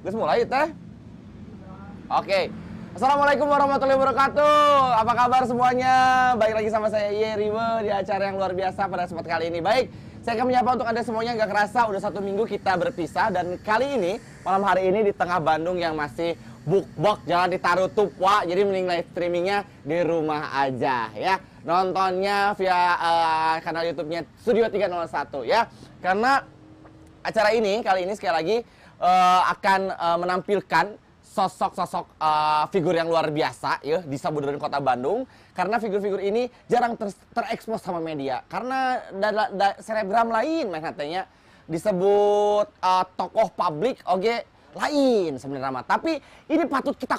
Geus mulai teh. Oke. Assalamualaikum warahmatullahi wabarakatuh. Apa kabar semuanya? Baik lagi sama saya Riwe di acara yang luar biasa pada kesempatan kali ini. Baik, saya akan menyapa untuk Anda semuanya. Nggak kerasa udah 1 minggu kita berpisah. Dan kali ini, malam hari ini di tengah Bandung yang masih bukbok, jalan ditarutup, wah. Jadi mending live streamingnya di rumah aja ya. Nontonnya via kanal YouTube-nya Studio 301 ya. Karena acara ini, kali ini sekali lagi akan menampilkan sosok-sosok figur yang luar biasa ya di Samudera Kota Bandung, karena figur-figur ini jarang terekspos sama media karena selebgram lain katanya disebut tokoh publik oke lain sebenarnya mah, tapi ini patut kita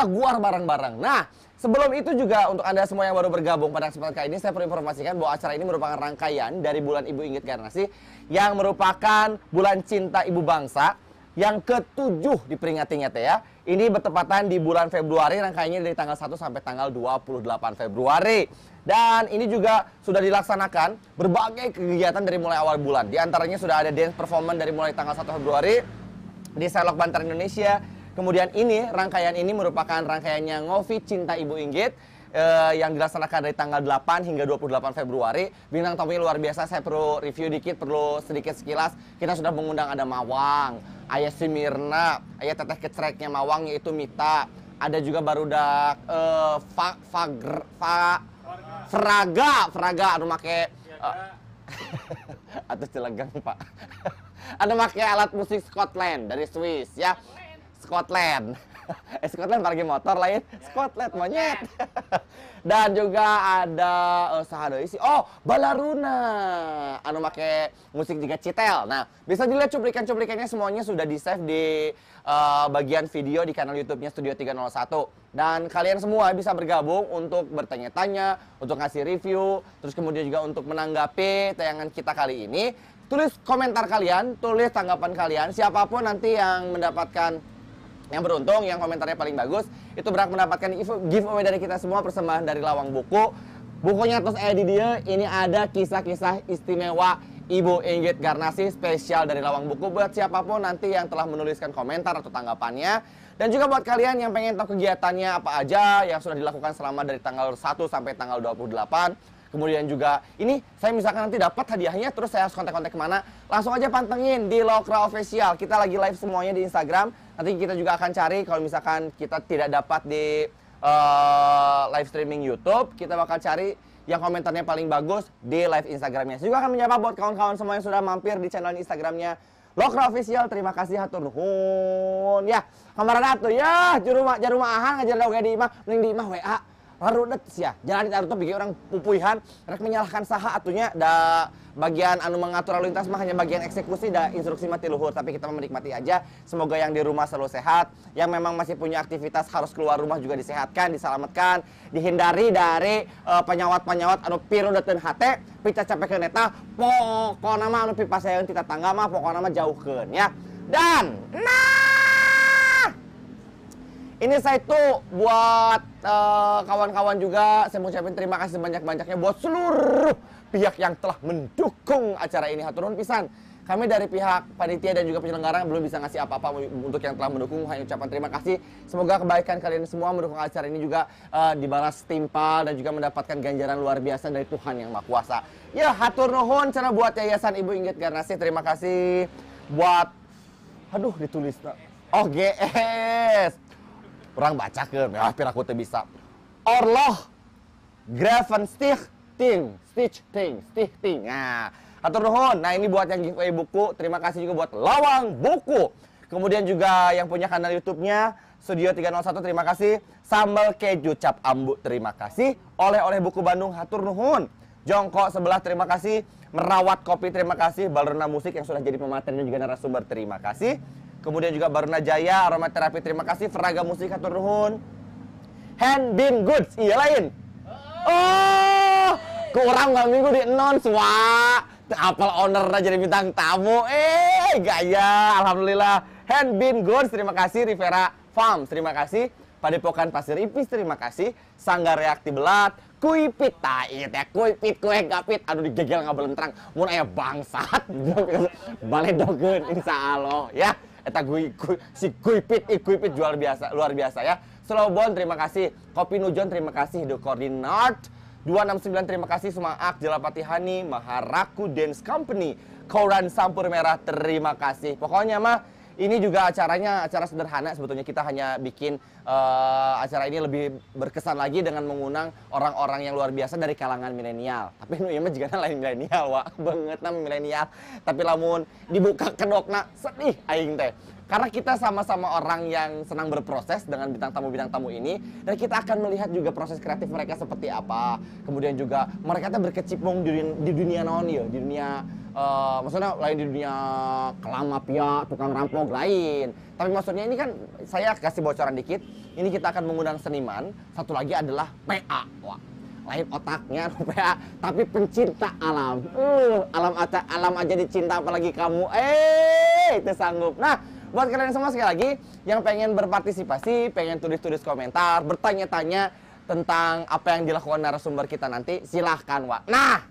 guar bareng-bareng. Nah, sebelum itu juga untuk Anda semua yang baru bergabung pada kesempatan kali ini, saya perlu informasikan bahwa acara ini merupakan rangkaian dari bulan Ibu Inggit Garnasi yang merupakan bulan cinta ibu bangsa yang ke-7 diperingatinya teh ya. Ini bertepatan di bulan Februari, rangkaiannya dari tanggal 1 sampai tanggal 28 Februari. Dan ini juga sudah dilaksanakan berbagai kegiatan dari mulai awal bulan. Di antaranya sudah ada dance performance dari mulai tanggal 1 Februari di Selok Banter Indonesia. Kemudian ini, rangkaian ini merupakan rangkaiannya Ngopi Cinta Ibu Inggit yang dilaksanakan dari tanggal 8 hingga 28 Februari. Bintang tamunya luar biasa, saya perlu review dikit, perlu sedikit sekilas. Kita sudah mengundang ada Mawang, Ayah si Mirna, Ayah teteh kecreknya Mawang yaitu Mita. Ada juga barudak Fraga anu make atau celegang Pak. Ada make alat musik Scotland dari Swiss ya. Scotland. Scotland pergi motor lain, Scotland monyet. Dan juga ada sahada isi. Oh, Balaruna. Anu make musik juga Citel. Nah, bisa dilihat cuplikan-cuplikannya semuanya sudah di-save di bagian video di kanal YouTube-nya Studio 301. Dan kalian semua bisa bergabung untuk bertanya-tanya, untuk ngasih review, terus kemudian juga untuk menanggapi tayangan kita kali ini. Tulis komentar kalian, tulis tanggapan kalian. Siapapun nanti yang mendapatkan yang beruntung, yang komentarnya paling bagus, itu berhak mendapatkan giveaway dari kita semua, persembahan dari Lawang Buku. Bukunya terus di dia, ini ada kisah-kisah istimewa Ibu Inggit Garnasi spesial dari Lawang Buku buat siapapun nanti yang telah menuliskan komentar atau tanggapannya. Dan juga buat kalian yang pengen tahu kegiatannya apa aja yang sudah dilakukan selama dari tanggal 1 sampai tanggal 28. Kemudian juga ini saya misalkan nanti dapat hadiahnya, terus saya harus kontak-kontak kemana, langsung aja pantengin di Lokra Official. Kita lagi live semuanya di Instagram. Nanti kita juga akan cari kalau misalkan kita tidak dapat di live streaming YouTube, kita bakal cari yang komentarnya paling bagus di live Instagramnya. Saya juga akan menyapa buat kawan-kawan semua yang sudah mampir di channel Instagramnya Lokra Official. Terima kasih hatur nuhun ya. Kamaran atuh ya, jarumah ahan ngajar dawe di imah, mending di imah WA. Harudet sia, jalan ditarutup bikin orang pupuihan, rek menyalahkan saha atunya da bagian anu mengatur lalu lintas mah hanya bagian eksekusi da instruksi mati luhur, tapi kita menikmati aja. Semoga yang di rumah selalu sehat, yang memang masih punya aktivitas harus keluar rumah juga disehatkan, diselamatkan, dihindari dari penyawat-penyawat anu piru deteun hate, pica capekeun eta, pokona mah anu pipasaeun ti tetangga mah pokona mah jauhkeun ya. Dan ini saya tuh buat kawan-kawan juga, saya mau ucapin terima kasih banyak-banyaknya buat seluruh pihak yang telah mendukung acara ini. Hatur nuhun pisan. Kami dari pihak panitia dan juga penyelenggara belum bisa ngasih apa-apa untuk yang telah mendukung, hanya ucapan terima kasih. Semoga kebaikan kalian semua mendukung acara ini juga dibalas timpal dan juga mendapatkan ganjaran luar biasa dari Tuhan Yang Maha Kuasa. Ya, hatur nuhun cara buat Yayasan Ibu Inggit Garnasi. Terima kasih buat ditulis. OGS. Orang baca ke, ya hampir aku tuh bisa. Orloh, Gravenstichting, Stichting. Nah, hatur nuhun. Nah, ini buat yang giveaway buku. Terima kasih juga buat Lawang Buku. Kemudian juga yang punya kanal YouTube-nya Studio 301, terima kasih. Sambal keju cap ambu, terima kasih. Oleh-oleh Buku Bandung, hatur nuhun. Jongkok sebelah, terima kasih. Merawat kopi, terima kasih. Balerna Musik yang sudah jadi pemateri dan juga narasumber, terima kasih. Kemudian juga Baruna Jaya, Aromaterapi, terima kasih. Feraga Musik, hatur nuhun. Hand Bean Goods, iya lain. Oh, kurang nggak minggu di announce, wah. Apel owner jadi bintang tamu, gaya, alhamdulillah. Hand Bean Goods, terima kasih. Rivera Farms, terima kasih. Padepokan Pasir Ipis, terima kasih. Sanggar Reakti Belat, Kuipit, ya kuipit, kue gapit, aduh digegel nggak belentrang. Mun aya bangsat, baledogeun insya Allah, ya. Eta si Guipit luar biasa ya. Slowbon terima kasih, Kopi Nujon terima kasih, The Coordinate 269 terima kasih, Sumaak Jalapati Hani, Maharaku Dance Company, Koran Sampur Merah terima kasih. Pokoknya mah ini juga acaranya acara sederhana, sebetulnya kita hanya bikin acara ini lebih berkesan lagi dengan mengundang orang-orang yang luar biasa dari kalangan milenial. Tapi nu ieu mah jigana lain milenial wa, beungeutna milenial. Tapi lamun dibuka kedokna sedih aing teh. Karena kita sama-sama orang yang senang berproses dengan bintang tamu ini, dan kita akan melihat juga proses kreatif mereka seperti apa. Kemudian juga mereka tuh berkecimpung di dunia naon ya, di dunia maksudnya lain di dunia kelam mafia, tukang rampok lain. Tapi maksudnya ini kan saya kasih bocoran dikit. Ini kita akan mengundang seniman. Satu lagi adalah PA. Wah, lain otaknya PA, tapi pencinta alam. Alam aja dicinta apalagi kamu. Itu sanggup. Nah, buat kalian semua sekali lagi yang pengen berpartisipasi, pengen tulis-tulis komentar, bertanya-tanya tentang apa yang dilakukan narasumber kita nanti, silahkan Wak. Nah,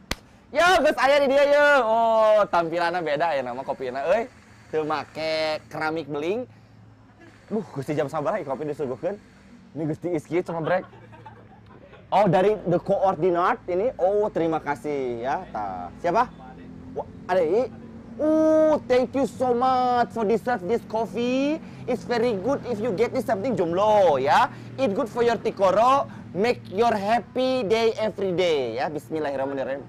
yo geus aya di dia yo. Oh, tampilannya beda ya nama kopina euy. Teu make keramik beling. Gusti jam sabaraha kopi disuguhkeun. Ini Gusti iski sama break. Oh, dari The Coordinate ini. Oh, terima kasih ya. Siapa? Wah, ada ini. Oh, thank you so much for this coffee. It's very good if you get this something jomblo ya. It good for your tikoro. Make your happy day every day ya. Bismillahirrahmanirrahim.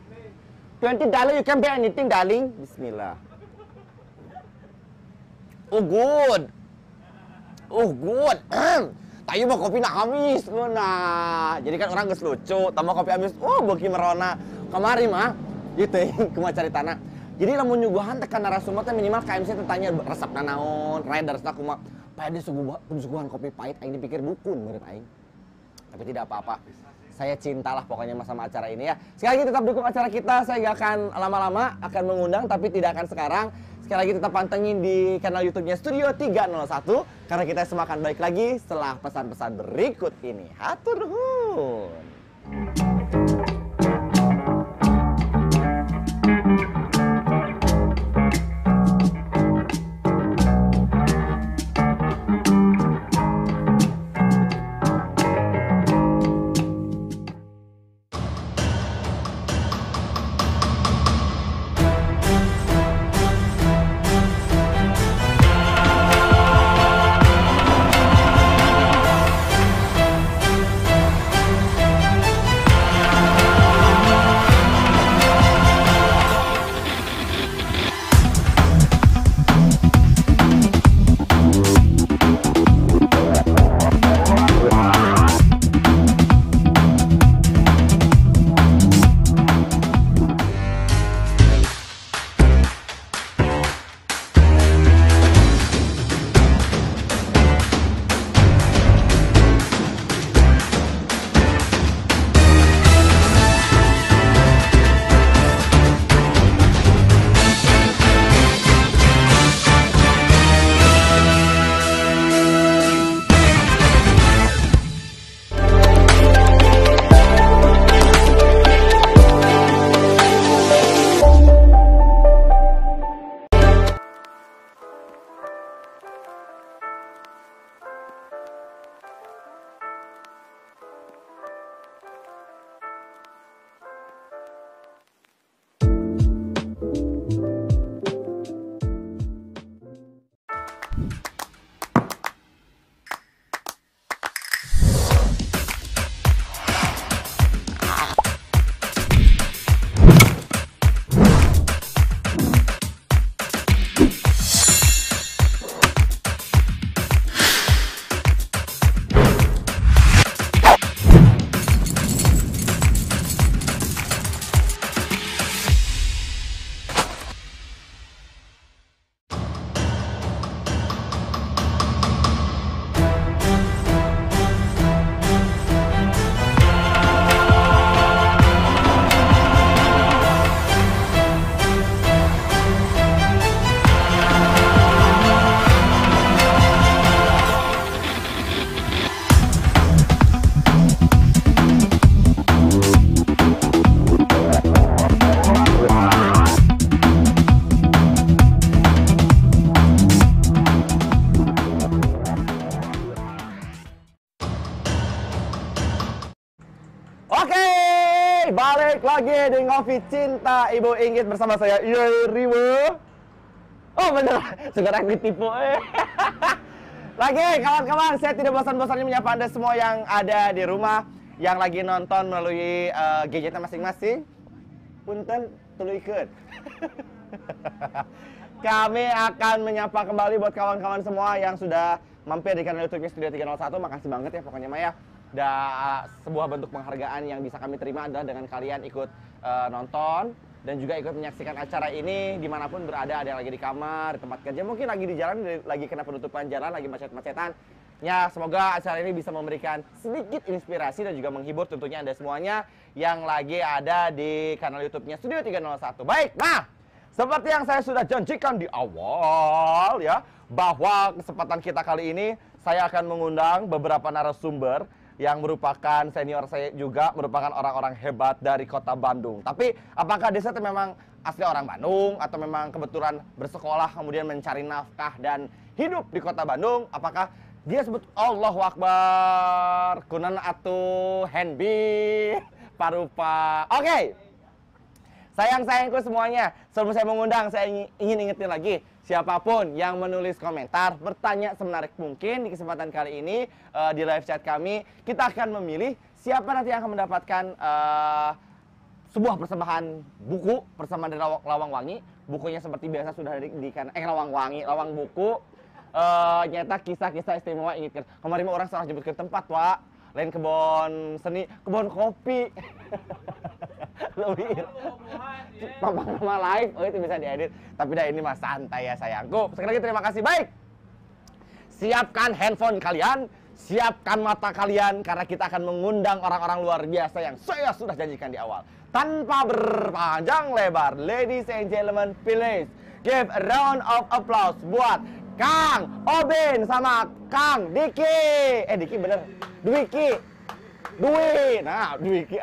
$20 you can buy anything darling. Bismillah. Oh good. Oh good. Tayu mah kopi nak habis. Nah, jadi kan orang geus lucu. Tambah kopi habis. Oh, beuki merona. Kamari mah gitu kumaha caritana. Jadi lamun nyuguhan tekan narasumber teh minimal KMC teh tanya resepna naon, ridersna kumaha. Pade suguhan kopi pahit aing dipikir dukun menurut aing. Tapi tidak apa-apa. Saya cintalah pokoknya sama acara ini ya. Sekali lagi tetap dukung acara kita. Saya nggak akan lama-lama akan mengundang tapi tidak akan sekarang. Sekali lagi tetap pantengin di kanal YouTube-nya Studio 301 karena kita semua akan balik lagi setelah pesan-pesan berikut ini. Hatur nuhun. balik lagi di Ngopi Cinta Ibu Inggit bersama saya Riwo. Oh bener, sekarang ditipu. Lagi kawan-kawan, saya tidak bosan-bosannya menyapa Anda semua yang ada di rumah, yang lagi nonton melalui gadgetnya masing-masing. Punten tuluykeun. Kami akan menyapa kembali buat kawan-kawan semua yang sudah mampir di kanal YouTube Studio 301. Makasih banget ya pokoknya Maya. Sebuah bentuk penghargaan yang bisa kami terima adalah dengan kalian ikut nonton dan juga ikut menyaksikan acara ini dimanapun berada, ada yang lagi di kamar, di tempat kerja, mungkin lagi di jalan, lagi kena penutupan jalan, lagi macet-macetan. Ya, semoga acara ini bisa memberikan sedikit inspirasi dan juga menghibur tentunya Anda semuanya yang lagi ada di kanal YouTube-nya Studio 301. Baik, nah, seperti yang saya sudah janjikan di awal ya, bahwa kesempatan kita kali ini saya akan mengundang beberapa narasumber yang merupakan senior saya juga, merupakan orang-orang hebat dari kota Bandung. Tapi apakah desa itu memang asli orang Bandung atau memang kebetulan bersekolah kemudian mencari nafkah dan hidup di kota Bandung? Apakah dia sebut Allahu Akbar, kunan atuh henbi parupa. Oke. Sayang-sayangku semuanya, sebelum saya mengundang, saya ingin ingetin lagi, siapapun yang menulis komentar, bertanya semenarik mungkin di kesempatan kali ini di live chat kami, kita akan memilih siapa nanti yang akan mendapatkan sebuah persembahan buku persembahan dari Lawang Wangi. Bukunya seperti biasa sudah Lawang Wangi, Lawang buku. Nyata kisah-kisah istimewa ingatkan. Kemarin orang salah jemput ke tempat, Wak. Lain kebon seni, kebon kopi. Lebih nama live, oh itu bisa diedit. Tapi dah ini mah santai ya sayangku. Sekali lagi terima kasih. Baik, siapkan handphone kalian, siapkan mata kalian, karena kita akan mengundang orang-orang luar biasa yang saya sudah janjikan di awal. Tanpa berpanjang lebar, ladies and gentlemen, please give a round of applause buat Kang Obin sama Kang Diki. Diki bener, Dwiki, Dwi. Nah, Dwiki.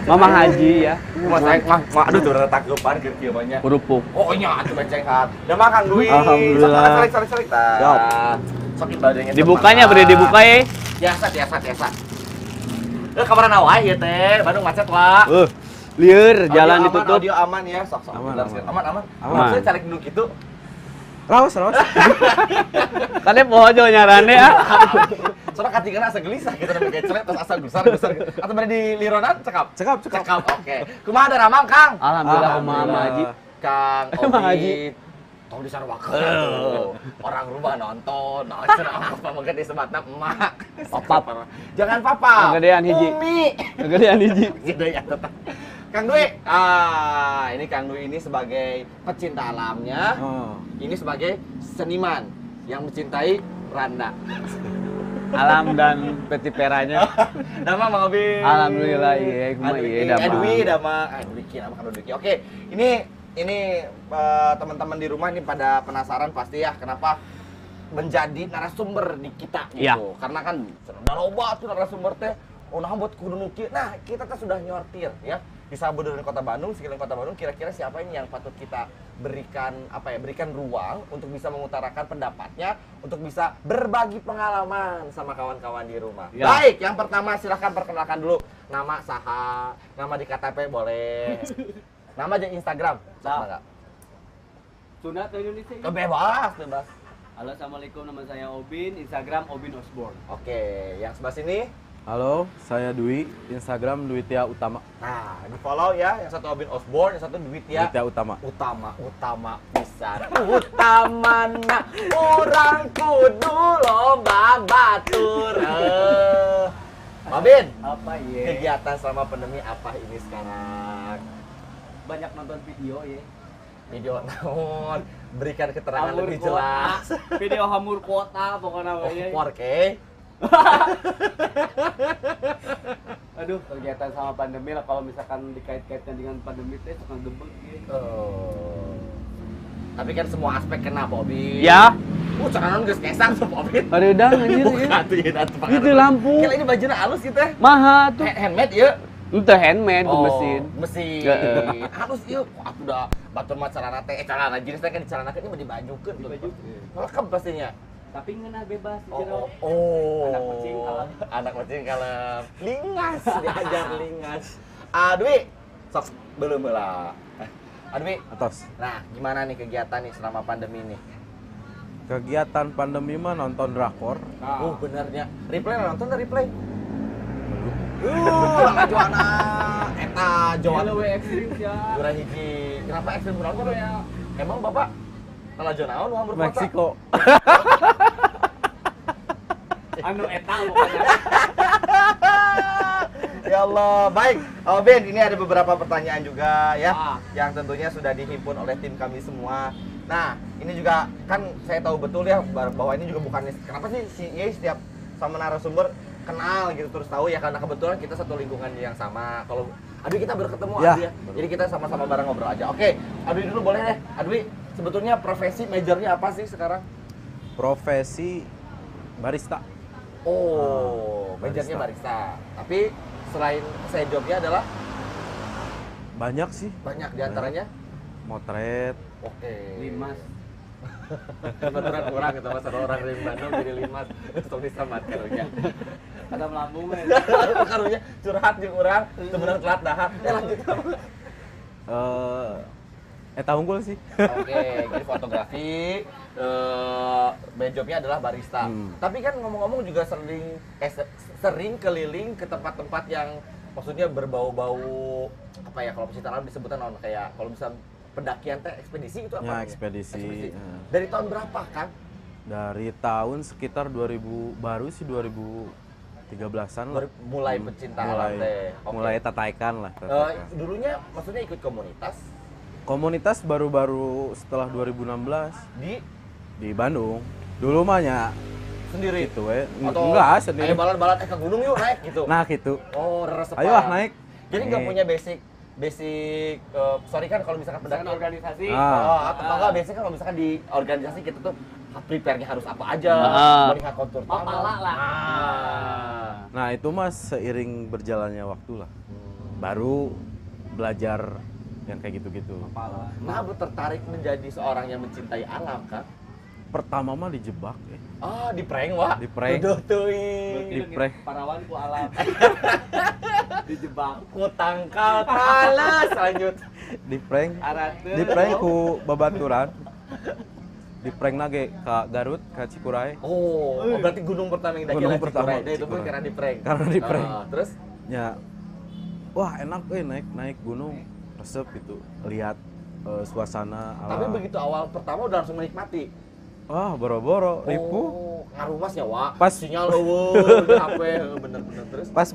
Mama Haji ya. Aduh tuh retakepan kieu banyak. Kerupuk. Oh nya atuh bencengan. Udah makan Dwi. Alhamdulillah. Sarik. Tah. Sok ibadahnya. Dibukanya beri dibuka ya. Biasa. Kamar naon ieu teh? Bandung macet wa. Lieur jalan ditutup. Audio aman ya. Sok. Aman. Maksudnya cari dulu gitu. Raus. Tadi poho nyarane ya. Soalnya katingan asa gelisah gitu tapi kayak celet terus asa gusar. Atau bari di lironan cekap. Oke. Kumaha ada Ramang, Kang? Alhamdulillah Mama Haji. Kang Obi. Tong disarwakeun. Orang rumah nonton. Nah, cenah apa mangga disebatna emak. Papap. Jangan papa. Kegedean hiji. Umi. Kegedean hiji. Gitu ya tetap. Kang Dwi, ini Kang Dwi ini sebagai pecinta alamnya, ini sebagai seniman yang mencintai Randa. Alam dan peti peranya. Nama Mang Obi. Alhamdulillah iya, kumaha ieu Dwi nama Dwiki, nama Kang Dwiki. Oke, ini teman-teman di rumah ini pada penasaran pasti ya kenapa menjadi narasumber di kita gitu. Ya. Karena kan udah loba tuh narasumber teh. Nah buat kudu nuki. Nah, kita tuh sudah nyortir ya. Di Sabudar Kota Bandung, sekeliling Kota Bandung, kira-kira siapa ini yang patut kita berikan ruang untuk bisa mengutarakan pendapatnya, untuk bisa berbagi pengalaman sama kawan-kawan di rumah. Ya. Baik, yang pertama silahkan perkenalkan dulu nama saha, nama di KTP boleh, nama aja Instagram, sama nggak? Sunat Indonesia. Bebas. Halo, assalamualaikum, nama saya Obin, Instagram Obin Osborne. Oke, yang sebelah sini. Halo, saya Dwi, Instagram Dwitia Utama. Nah, di follow ya, yang satu Obin Osborne, yang satu Dwitia Utama. Utama pisan. Utamana orang kudu loba batur. Obin, Apa ya? kegiatan selama pandemi apa ini sekarang? Banyak nonton video ya. Video naon? Berikan keterangan lebih jelas. Video hamur kota pokoknya namanya. 4K. Aduh, kegiatan sama pandemi lah, kalau misalkan dikait-kaitkan dengan pandemi teh suka gebek gitu. Tapi kan semua aspek kena, Bobby. Ya. Caranan geus kesang tuh, Bobby. Padahal anjir ya. Itu lampu. Kira ini bajunya halus gitu teh. Maha tuh. Handmade ieu. Itu handmade tuh mesin. Mesin. Halus ieu. Aku udah batur mah carana teh, carana jenis teh kan dicalanakeun mah dibajukeun tuh. Lengkap pastinya. Tapi ngeunah bebas di Oh, jero. oh. Anak kucing kalem. Anak kucing kalem. Lingas, diajar lingas. Dwi, sok belum lah. Dwi, Atos. nah gimana nih kegiatan nih selama pandemi nih? Kegiatan pandemi mah nonton drakor. Benernya. Replay lah, nonton dari replay. Belum. Juana eta Jawa Jawa we ekstrim ya. juara hiji. Kenapa ekstrim berapa ya? Emang Bapak kalau naon uang berkota? Meksiko. Anu eta pokoknya. Ya Allah, baik. Oh Ben, ini ada beberapa pertanyaan juga ya, yang tentunya sudah dihimpun oleh tim kami semua. Nah, ini juga kan saya tahu betul ya bahwa ini juga bukan kenapa sih si Ye setiap sama narasumber kenal gitu terus tahu ya karena kebetulan kita satu lingkungan yang sama. Kalau Adwi kita baru ketemu Ya. Adwi ya. Jadi kita sama-sama bareng ngobrol aja. Oke, Adwi dulu boleh deh. Adwi, sebetulnya profesi majornya apa sih sekarang? Profesi barista. Oh, majornya barista. Tapi selain saya jobnya adalah Banyak sih. banyak diantaranya. Motret. Oke. Limas. Kebetulan kurang gitu mas, ada orang dari Bandung jadi limas. Untuk disamat karunya. Ada melambung we. Karunya curhat jeung urang, sebenarnya telat dahar. Lanjut. Eta unggul sih. Oke, jadi fotografi, jobnya adalah barista. Tapi kan ngomong-ngomong juga sering keliling ke tempat-tempat yang maksudnya berbau-bau apa ya kalau pecinta alam disebutkan non kayak kalau bisa pendakian teh ekspedisi itu apa? Ya, namanya? ekspedisi. Dari tahun berapa kan? Dari tahun sekitar 2000 baru sih 2013-an lah. Mulai pecinta alam teh. Oke. Mulai tataikan lah. tataikan. Dulunya maksudnya ikut komunitas Komunitas baru-baru setelah 2016 di Bandung. Dulu mah nya sendiri gitu we. atau Enggak sendiri. ayo balan-balan ke gunung yuk naik gitu. Nah gitu. Oh, resepan. Ayo ah naik. Jadi nggak Naik. punya basic sorry kan kalau misalkan Misalkan pendakian organisasi. atau enggak biasanya kan kalau misalkan di organisasi kita tuh prepare-nya harus apa aja, melihat kontur tanah. Mapala lah. Nah, itu mas seiring berjalannya waktu lah. Baru belajar yang kayak gitu-gitu. Nah, lu tertarik menjadi seorang yang mencintai alam kan? Pertama mah dijebak ya. Di prank wah. Di prank. Duh teuing. Di prank. Parawan ku alam. Dijebak. Ku tangkal talas lanjut. Di prank. Arateun. Di prank ku babaturan. Di prank lagi ke Garut, ke Cikuray. Oh, berarti gunung pertama yang daki Gunung lagi pertama, Cikuray. Nah, itu pun Cikuray. karena di prank. Karena di prank. Terus Ya, wah enak naik gunung, resep gitu, lihat suasana alam. tapi begitu awal pertama udah langsung menikmati. Wah boro-boro, ribu. Oh, ngaruh mas ya, Wak. Pas- Sinyal eueuh, di HP bener-bener terus Pas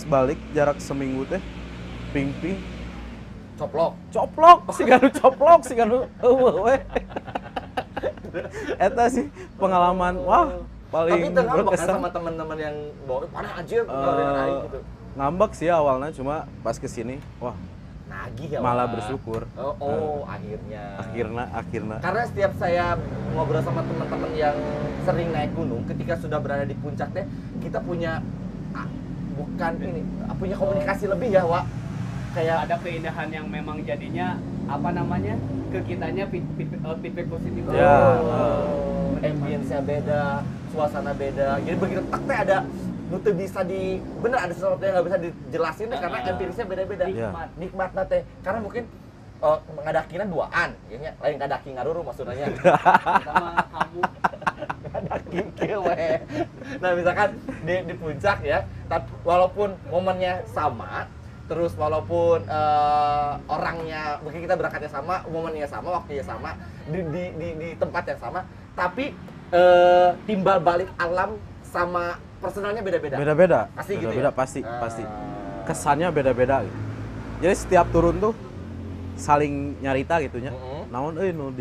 balik jarak seminggu teh, ping-ping, coplok. coplok, si ganu we. Eta sih pengalaman, wah Tapi paling itu ngambek kan berkesan. sama teman-teman yang bawa mana anjir ngelarin aing gitu. Ngambek sih awalnya, cuma pas kesini, wah Nagih ya, malah Wak. bersyukur. Akhirnya. Akhirnya. Karena setiap saya ngobrol sama teman-teman yang sering naik gunung, ketika sudah berada di puncak teh, kita punya punya komunikasi lebih ya, Wak. Kayak Ada keindahan yang memang jadinya apa namanya ke kitanya feedback positif. Ya. Ambience-nya beda, suasana beda. Jadi begitu tak teh ada nutu bisa ada sesuatu yang nggak bisa dijelasin deh karena empirisnya beda-beda. Iya. Nikmat teh karena mungkin ngadakinan duaan, ya lain ngadaki ngaruru maksudnya. Sama kamu. Ngadaki kieu we. Nah, misalkan di puncak ya, tapi walaupun momennya sama, terus walaupun orangnya mungkin kita berangkatnya sama, momennya sama, waktunya sama, di tempat yang sama, tapi timbal balik alam sama personalnya beda-beda. Beda-beda. Pasti gitu Beda-beda ya? pasti. Kesannya beda-beda gitu. Jadi setiap turun tuh saling nyarita gitunya. Naon nu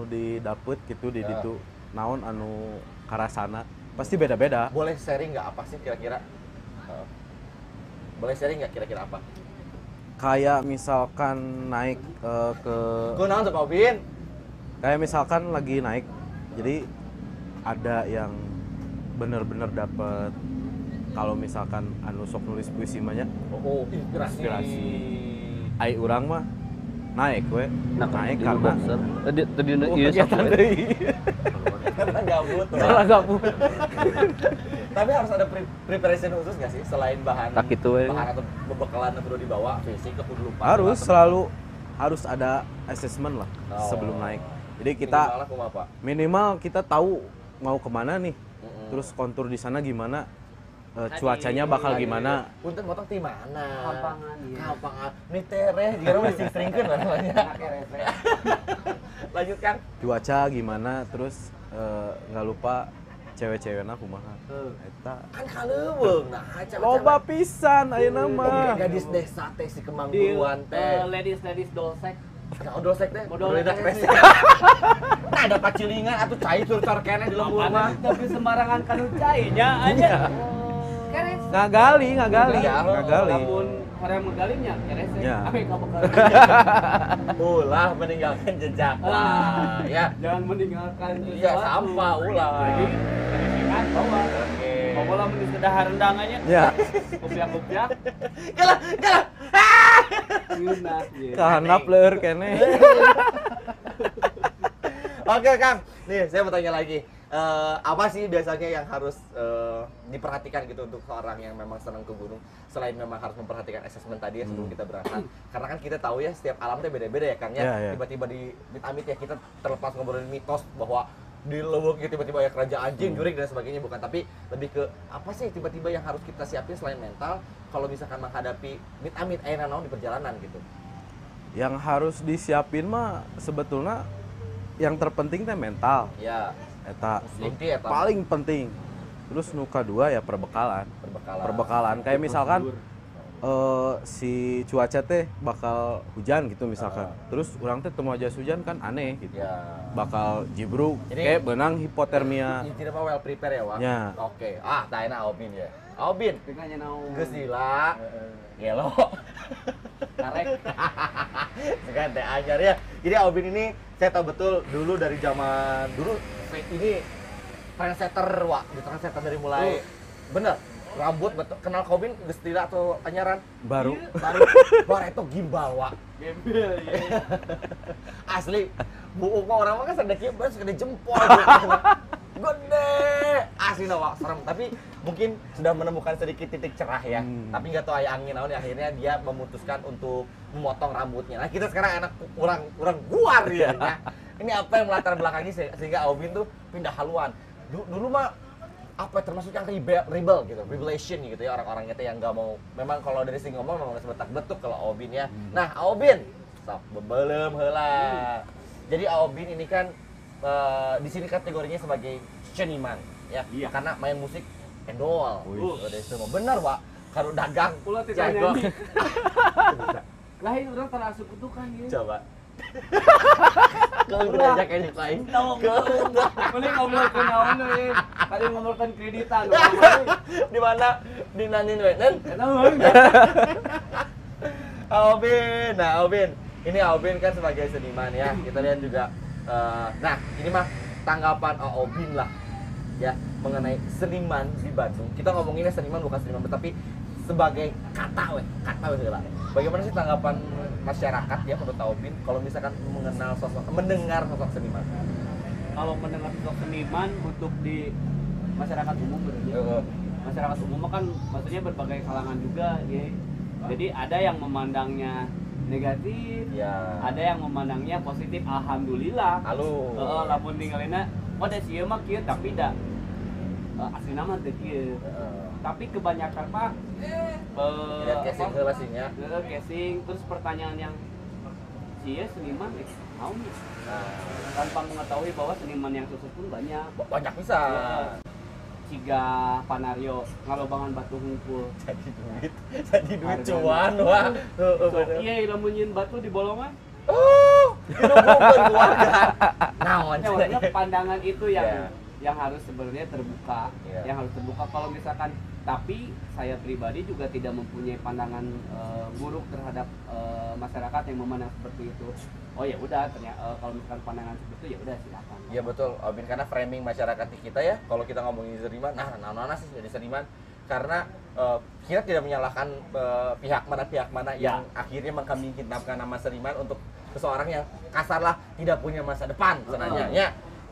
didapet gitu di ditu. Naon anu karasana. Pasti beda-beda. Boleh sharing nggak apa sih kira-kira? Boleh sharing nggak kira-kira apa? Kayak misalkan naik ke Gue naon tuh Pak Bin? kayak misalkan lagi naik. Jadi ada yang bener-bener dapet kalau misalkan anu sok nulis puisi mah nya. Oh, inspirasi. Ai urang mah naik we. Naik karena Tadi kegiatan deui. Karena nggak gabut. Salah gabut. Tapi harus ada preparation khusus nggak sih selain bahan Tak gitu, bahan atau bekalan yang perlu dibawa fisik ke kudu lupa. Harus selalu harus ada assessment lah Oh. sebelum naik. Jadi kita Minimal aku apa? minimal kita tahu mau kemana nih. Terus kontur di sana gimana? Cuacanya bakal gimana? Punten motong di mana? Kampangan, iya. Kampangan. Nih tereh, jika masih seringkeun namanya. Lanjut Kang. Cuaca gimana? Terus nggak lupa cewek-cewekna kumaha. Eta Kan kaleuweung nah cewek-cewek. loba pisan ayeuna mah. Gadis desa teh si Di kemangguruan teh. ladies dolsek. Ka odolsek teh. Modal Odolek teh. pesek. Nah, ada pacilingan atuh cai tur-tur kene di lembur mah. Tapi sembarangan kanu cainya aja. Keres. Ngagali. Lamun hoream megalinya keres. Ya. Ame ka bekal. Ulah meninggalkan jejak. Wah, ya. Jangan meninggalkan Iya, sampah ulah. Jadi, kan bawa. Oke. Bawa mun sedahar rendangannya. Ya, Kopiak-kopiak. Kalah. Yunah. kahandap leur kene. Oke Kang, nih saya mau tanya lagi. Apa sih biasanya yang harus diperhatikan gitu untuk seorang yang memang senang ke gunung, selain memang harus memperhatikan asesmen tadi ya sebelum kita berangkat, karena kan kita tahu ya setiap alam tuh beda-beda ya Kang ya. Ya. Tiba-tiba di amit ya kita terlepas ngobrolin mitos bahwa di leweng tiba-tiba ya kerajaan jin, jurik dan sebagainya, bukan, tapi lebih ke apa sih tiba-tiba yang harus kita siapin selain mental kalau misalkan menghadapi amit air naon di perjalanan gitu. Yang harus disiapin mah sebetulnya yang terpenting teh mental. Ya, Eta inti ya paling penting. Terus nu kedua ya perbekalan. perbekalan. Kayak misalkan si cuaca teh bakal hujan gitu misalkan. Terus orang teh temu aja hujan kan aneh gitu. Ya. Bakal jibruk, Jadi- kayak benang hipotermia. Intinya mah well prepare ya, Wak? Ya. Oke. Ah, tah enak Aubin ya. Aubin, Pikanya naon. geus lila. Gelo. Karek. Sekarang teh anyar ya. Jadi Aubin ini saya tahu betul dulu dari zaman dulu ini trendsetter, Wak. Di trendsetter dari mulai bener rambut betul. Kenal Aubin geus lila atau anyaran? Baru. Baru itu gimbal, Wak. Gembel ya. Asli. Buuk mah orang mah kan sedek ieu bae segede jempol gitu. Gede. Asli Wak, serem. Tapi mungkin sudah menemukan sedikit titik cerah ya. Tapi nggak tahu aya angin naon, akhirnya dia memutuskan untuk memotong rambutnya. Nah, kita sekarang anak orang guar ya. Nah, ini apa yang melatar belakangi sehingga Aubin tuh pindah haluan. Dulu mah apa termasuk yang rebel gitu, rebellion gitu ya, orang-orangnya tuh yang nggak mau, memang kalau dari sini ngomong memang sebetak betuk kalau Aubin ya. Nah, Aubin sok bebelem heula. Jadi Aubin ini kan di sini kategorinya sebagai seniman ya, Iya. karena main musik endol. Udah semua benar, Pak. Kalau dagang Ulah tidak jago. nyanyi. Lah ini orang terasuk kutukan ya. Coba. Kalau kita ajak ini lain. Mending ngobrolkan naon we. Tadi ngobrolkan kreditan. Di mana? Di nanin we. Nen. Naon? Aubin. Nah, Aubin. Ini Aubin kan sebagai seniman ya. Kita lihat juga nah, ini mah tanggapan Aubin lah ya mengenai seniman di Bandung. Kita ngomonginnya seniman bukan seniman, tapi sebagai kata lah. Bagaimana sih tanggapan masyarakat ya menurut Aubin kalau misalkan mendengar sosok seniman? Kalau mendengar sosok seniman untuk di masyarakat umum berarti. Masyarakat umum kan maksudnya berbagai kalangan juga ya. Jadi ada yang memandangnya negatif, Ya. ada yang memandangnya positif. Alhamdulillah. Halo. Lamun ninggalina da sieu mah kieu tapi da asli nama teh kieu. Tapi kebanyakan mah Lihat casing heula sih nya. casing, terus pertanyaan yang sieu seniman naon nih? Tanpa mengetahui bahwa seniman yang sukses pun banyak. Banyak bisa. Ciga Panario ngalobangan batu hungkul. Jadi duit cuan wah. Iya, lamun nyeun batu di bolongan. Hidup keluarga. Naon Ya, maksudnya pandangan itu Iya. yang harus sebenarnya terbuka. Iya. Yang harus terbuka kalau misalkan, tapi saya pribadi juga tidak mempunyai pandangan buruk terhadap masyarakat yang memandang seperti itu. Oh ya udah, ternyata kalau misalkan pandangan seperti itu ya udah silakan. Iya betul, Aubin, karena framing masyarakat kita ya, kalau kita ngomongin seniman, nah sih jadi seniman, karena kita tidak menyalahkan pihak mana yang akhirnya mengkambing hitamkan nama seniman untuk seseorang yang kasarlah tidak punya masa depan sebenarnya. Ya.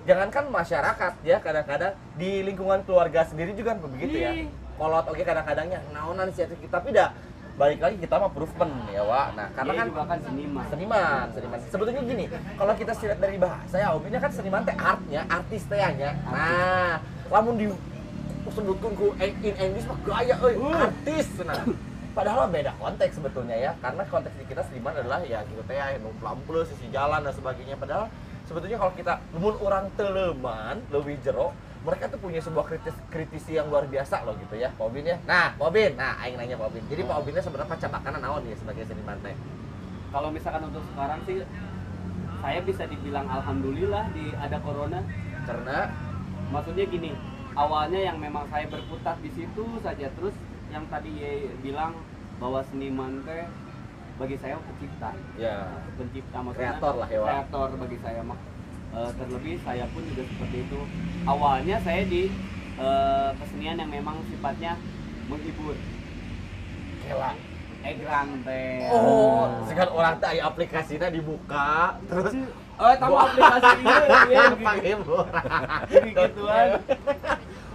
jangankan masyarakat ya, kadang-kadang di lingkungan keluarga sendiri juga kan begitu ya. Ih. Kolot oke kadang-kadangnya naonan sih tapi dah balik lagi kita mah proven ya Wak. Nah karena Dia kan juga kan seniman. seniman. Sebetulnya gini, kalau kita lihat dari bahasa ya, hobinya kan seniman teh artnya, artis teh nya. Nah, lamun di sebutkan ku in English mah gaya artis. Nah, padahal beda konteks sebetulnya ya. Karena konteks di kita seniman adalah ya gitu teh ya, nu pelan-pelan sisi jalan dan sebagainya. Padahal sebetulnya kalau kita mun orang teleman lebih jero, mereka tuh punya sebuah kritisi yang luar biasa loh gitu ya, Pak Obin ya. Nah, Pak Obin, aing nanya Pak Obin. Jadi Pak Obinnya sebenarnya pacabakan naon ya sebagai seniman teh? Kalau misalkan untuk sekarang sih saya bisa dibilang alhamdulillah ada corona. Karena Maksudnya gini, awalnya yang memang saya berkutat di situ saja, terus yang tadi Ye bilang bahwa seniman teh bagi saya pencipta. ya Pencipta maksudnya kreator lah ya, Wak. kreator bagi saya mah. Terlebih saya pun juga seperti itu. Awalnya saya di kesenian yang memang sifatnya menghibur. Kela. Egrang teh. Oh, sekarang orang teh aya aplikasinya dibuka terus Tahu aplikasi ini ya penghibur. gituan.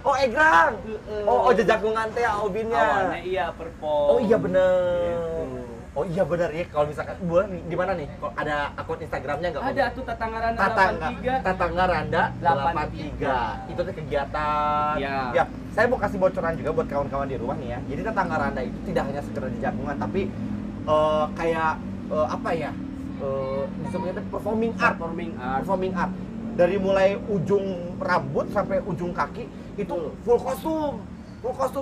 Oh, egrang. Oh, jejakungan teh Obinnya. Awalnya iya perform. Oh iya bener. Gitu. Oh iya bener ya, kalau misalkan bulan di mana nih? Kok ada akun Instagramnya nggak? Ada tuh Tatangaranda Tatangga 83. Tatanggaranda 83. 83. Itu tuh kegiatan. Ya. Ya, saya mau kasih bocoran juga buat kawan-kawan di rumah nih ya. Jadi Tatanggaranda itu tidak hanya sekedar di jagungan, tapi kayak apa ya? Disebutnya performing art. Performing art. Dari mulai ujung rambut sampai ujung kaki itu full kostum.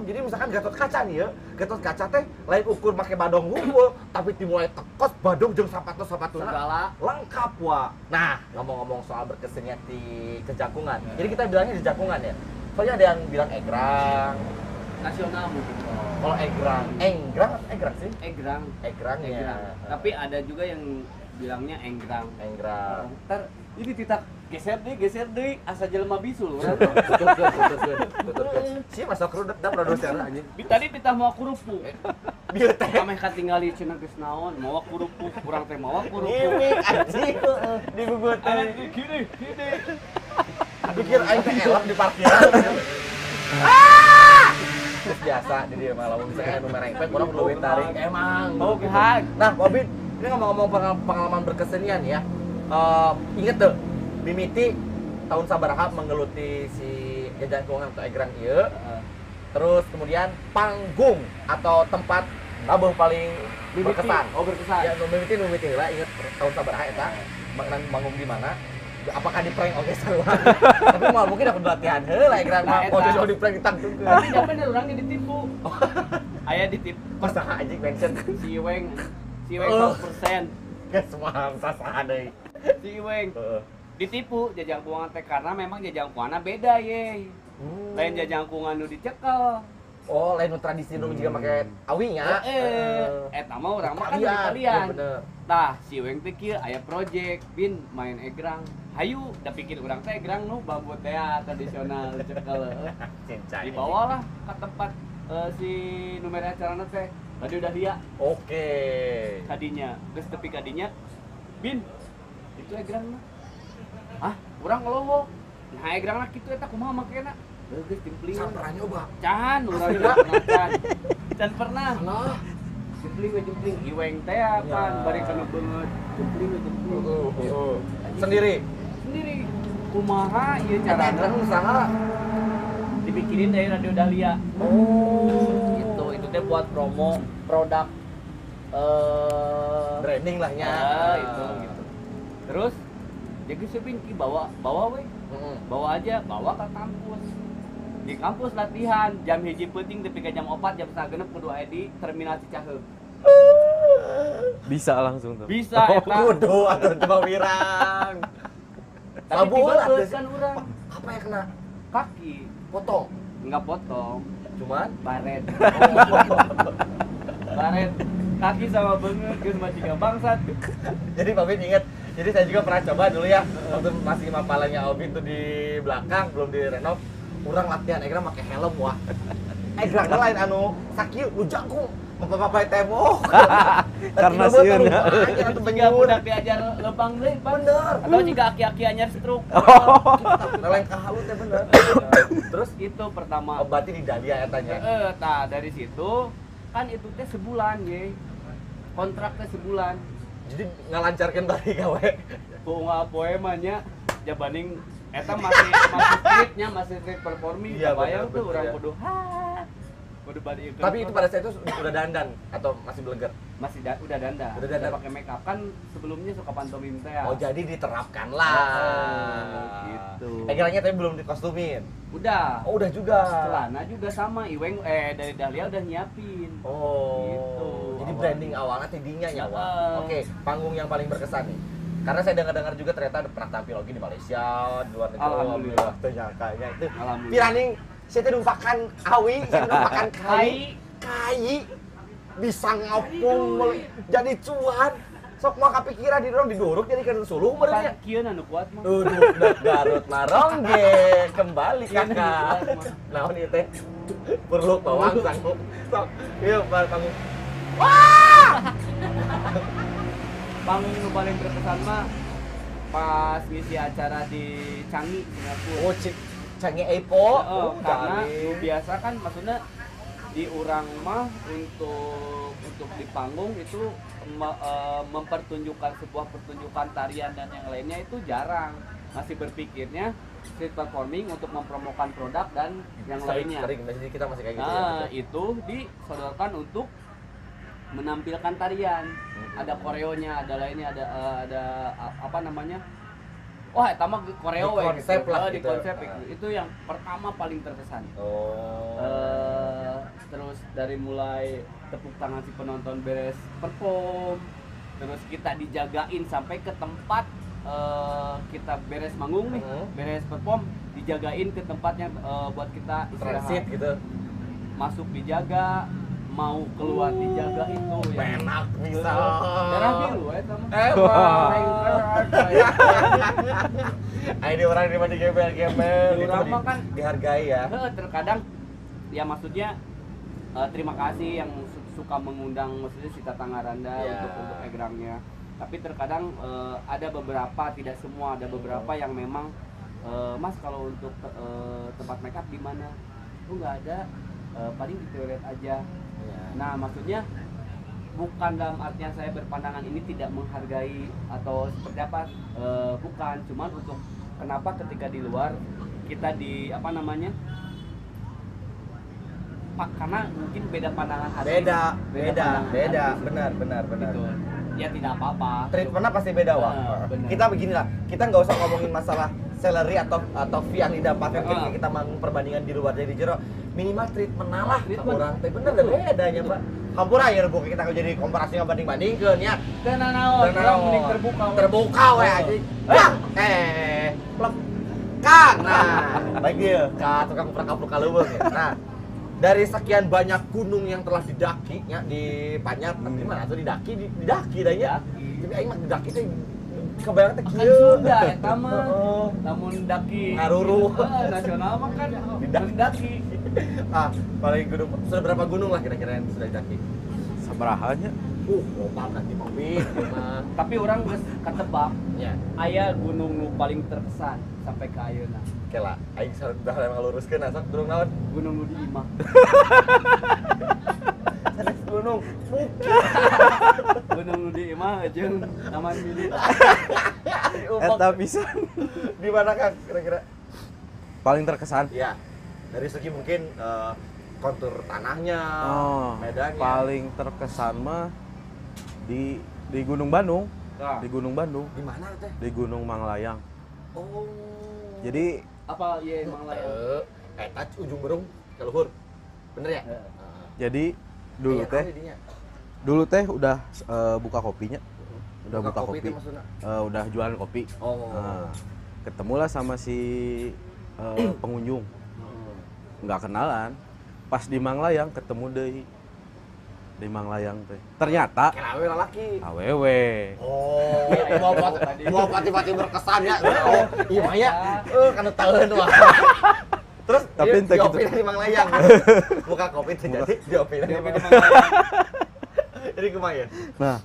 Jadi misalkan Gatot Kaca nih ya, Gatot Kaca teh lain ukur pakai badong hukum, tapi dimulai tekos badong jeung sepatu-sepatu Segala. lengkap Wak. Nah, ngomong-ngomong soal berkesenian di Kejakungan. Jadi kita bilangnya di Jakungan ya. Soalnya ada yang bilang egrang. Nasional mungkin. Kalau egrang sih. Egrang. Egrang ya. Egrang. Tapi ada juga yang bilangnya enggrang. Engrang. Ntar ini kita geser deh asa jelema bisul. Betul. Si masuk rudet da produser anjing. Tadi kita mau kurupu. Bieu teh. Kami katingali cenah geus naon, mawa kurupu, kurang teh mawa kurupu. Ngimik anjing. Dibugut Ada teh. gini. Pikir aing teh elok di parkiran. Terus biasa jadi malah misalnya anu merengpek orang leuwih tarik emang. Oh, gehag. Nah, Bobin, ini ngomong-ngomong pengalaman berkesenian ya. Ingat tuh, Mimiti tahun sabaraha menggeluti si Jajakungan atau egrang ieu. Terus kemudian panggung atau tempat labuh paling berkesan. Oh, berkesan. Ya, mimiti lah ingat tahun sabaraha eta manggung di mana? Apakah di prank oke sarua? Tapi mal mungkin aku latihan heula egrang mah Nah, eta. mau di prank ditangtungkeun. Tapi jangan bener orangnya ditipu. Aya ditipu. Masaha anjing mention. Si Weng 100%. Geus moal sasaha deui. Si Weng ditipu jajangkungan teh karena memang jajangkunganna beda ye. Lain jajangkungan nu dicekel. Oh, lain nu tradisi nu juga make awinya. Eta mah urang mah kan Kalian. dari kalian. Bener. Tah, si Weng teh kieu aya project bin main egrang. Hayu, da pikir urang teh egrang nu bambu teh tradisional cekel. Cincai. Dibawalah ke tempat si numero acarana teh. Tadi udah dia Oke. kadinya, geus tepi kadinya. Bin, itu egrang mah. Ah, urang ngelowo. Nah, egrang kitu eta kumaha makena? Geus timpling. Saya pernah nyoba. Can, urang Asli, pernah. Can pernah. Nah, Jempling, Iweng teh kan, Ya. bari kana beungeut. Jempling. sendiri. Sendiri. Kumaha ieu Caranya carana? usaha. Dibikirin dari Radio Dahlia. Oh. Gitu, itu teh buat promo produk Branding lah nya. itu gitu. Terus jadi sepin ki bawa we. Bawa aja, bawa ke kampus. Di kampus latihan jam hiji penting tapi ke jam 4 jam 6 kudu aya di terminal Cicaheum. Bisa langsung tuh. Bisa eta. Kudu atuh coba wirang. Tapi Labu tiba lah, atuh. kan urang Apa yang kena? kaki, Potong. enggak potong, Cuman baret. Baret kaki sama beungeut geus mah jiga bangsat. jadi Pak Bin ingat, jadi saya juga pernah coba dulu ya waktu masih mapalannya Obin tuh di belakang belum direnov, urang latihan egrang pakai helm wah. Egrang lain anu sakieu nu jangkung Bapak-bapak tembok. Karena sieun ya. Jika budak diajar lempang deui, Bener. Atau jika aki-aki anyar stroke. Lain kahalut ya bener. Terus itu pertama. Oh, berarti di Dahlia etanya. Nah dari situ kan itu teh sebulan ye. Kontrak teh sebulan. Jadi ngalancarkeun bari gawe. Kuunga poe mah nya jabaning eta masih street performing. Iya, Bayang bener, tuh orang ya. kudu kudu bari ikut. Tapi itu pada saat itu udah dandan atau masih beleger? udah dandan. Udah dandan. Pakai make up kan sebelumnya suka pantomim teh. Oh, jadi diterapkan lah. Gitu. Egrangnya tapi belum dikostumin. Udah. Oh, udah juga. Celana juga sama, Iweng dari Dahlia udah nyiapin. Oh. Gitu. Jadi branding awalnya tidinya nyawa. Heeh. Oke, panggung yang paling berkesan nih. Karena saya dengar-dengar juga ternyata ada pernah tampil lagi di Malaysia, di luar negeri. Alhamdulillah. Tuh nyangkanya itu. Alhamdulillah. Piraning saya teh numpakan awi, saya numpakan kai. Kai bisa ngapung jadi cuan. Sok mah kapikiran di dorong diduruk jadi kan suluh Kan benernya. kieu anu kuat mah. Garut marong ge kembali kakak. Naon ieu teh? Perlu bawang sanggup. Sok, ieu panggung. Panggung nu paling berkesan mah pas ngisi acara di Changi, Singapura. Oh, Canggih Epo. Karena nu biasa kan maksudnya di urang mah untuk di panggung itu mempertunjukkan sebuah pertunjukan tarian dan yang lainnya itu jarang. Masih berpikirnya street performing untuk mempromokan produk dan yang lainnya. Sering, jadi kita masih kayak gitu ya. Nah, itu disodorkan untuk menampilkan tarian. Ada koreonya, ada lainnya, ada apa namanya? Wah, eta mah koreo Di konsep lah di gitu. konsep itu yang pertama paling terkesan. Oh. Terus dari mulai tepuk tangan si penonton beres perform, terus kita dijagain sampai ke tempat kita beres manggung nih, beres perform, dijagain ke tempatnya buat kita istirahat. Transit gitu. Masuk dijaga, mau keluar dijaga itu ya. Enak bisa. Darah biru eta mah. Ini orang di mana gembel-gembel Di urang mah kan dihargai ya. Terkadang ya maksudnya terima kasih yang suka mengundang maksudnya si Tatangaranda Ya. untuk egrangnya. Tapi terkadang ada beberapa, tidak semua, ada beberapa yang memang Mas kalau untuk tempat makeup di mana? Oh nggak ada, paling di toilet aja. Ya. Nah maksudnya bukan dalam artian saya berpandangan ini tidak menghargai atau seperti apa, bukan, cuman untuk kenapa ketika di luar kita di apa namanya Pak, karena mungkin beda pandangan hati. Beda, pandangan hati. benar. Gitu. Ya tidak apa-apa. Treatmentnya pasti beda, Wak. Benar. Kita begini lah, kita nggak usah ngomongin masalah salary atau fee yang didapatkan ketika kita manggung perbandingan di luar dari jero. Minimal treatment lah, Treatment. orang teh bener deh bedanya, Pak. Hampura ya bukan kita jadi komparasi banding-bandingkeun ya. Dan naon, orang mending terbuka. Terbuka we aja. Plek. Kang. Nah, baik dia. Ka tukang prakap kaleuweung ya. Nah, dari sekian banyak gunung yang telah didaki nya di Panyat, di mana tuh didaki dah nya. Tapi aing mah didaki teh kebayang teh Kan kieu. sudah eta mah. Namun daki Ngaruru. nasional mah kan Didaki. daki. Ah, paling gunung. Sudah berapa gunung lah kira-kira yang sudah didaki? Sabarahanya? Loba nanti mobil mah. Tapi orang geus katebak Ya. aya gunung nu paling terkesan sampai ke ayeuna. Oke lah, aing sudah ngaluruskeun asal durung naon. Gunung nu di Imah. Sanes gunung. Gunung nu di Imah jeung Taman Mini. Eta pisan. Di mana Kang kira-kira? Paling terkesan? Ya. Dari segi mungkin kontur tanahnya, medannya. Paling terkesan mah di Gunung Bandung. Nah, Di Gunung Bandung, Di mana teh? di Gunung Manglayang. Oh. Jadi apa ieu emang layak? Eta ujung berung ke luhur. Bener ya? jadi dulu Iya, teh ada dinya. dulu teh udah buka kopinya. Udah buka kopi kopi. teh maksudna. Udah jualan kopi. Oh. Nah, ketemulah sama si pengunjung. Nggak kenalan. Pas di Manglayang ketemu deui. Di Manglayang teh. Ternyata Kelawe lalaki. awewe. Oh, mau pati-pati berkesan ya. Oh, iya mah ya. Kana taeun wah. Terus Tapi dia ente gitu. diopinan di Mang Layang. Muka kopi terjadi diopinan di Mang Layang. Jadi kumaha? Nah,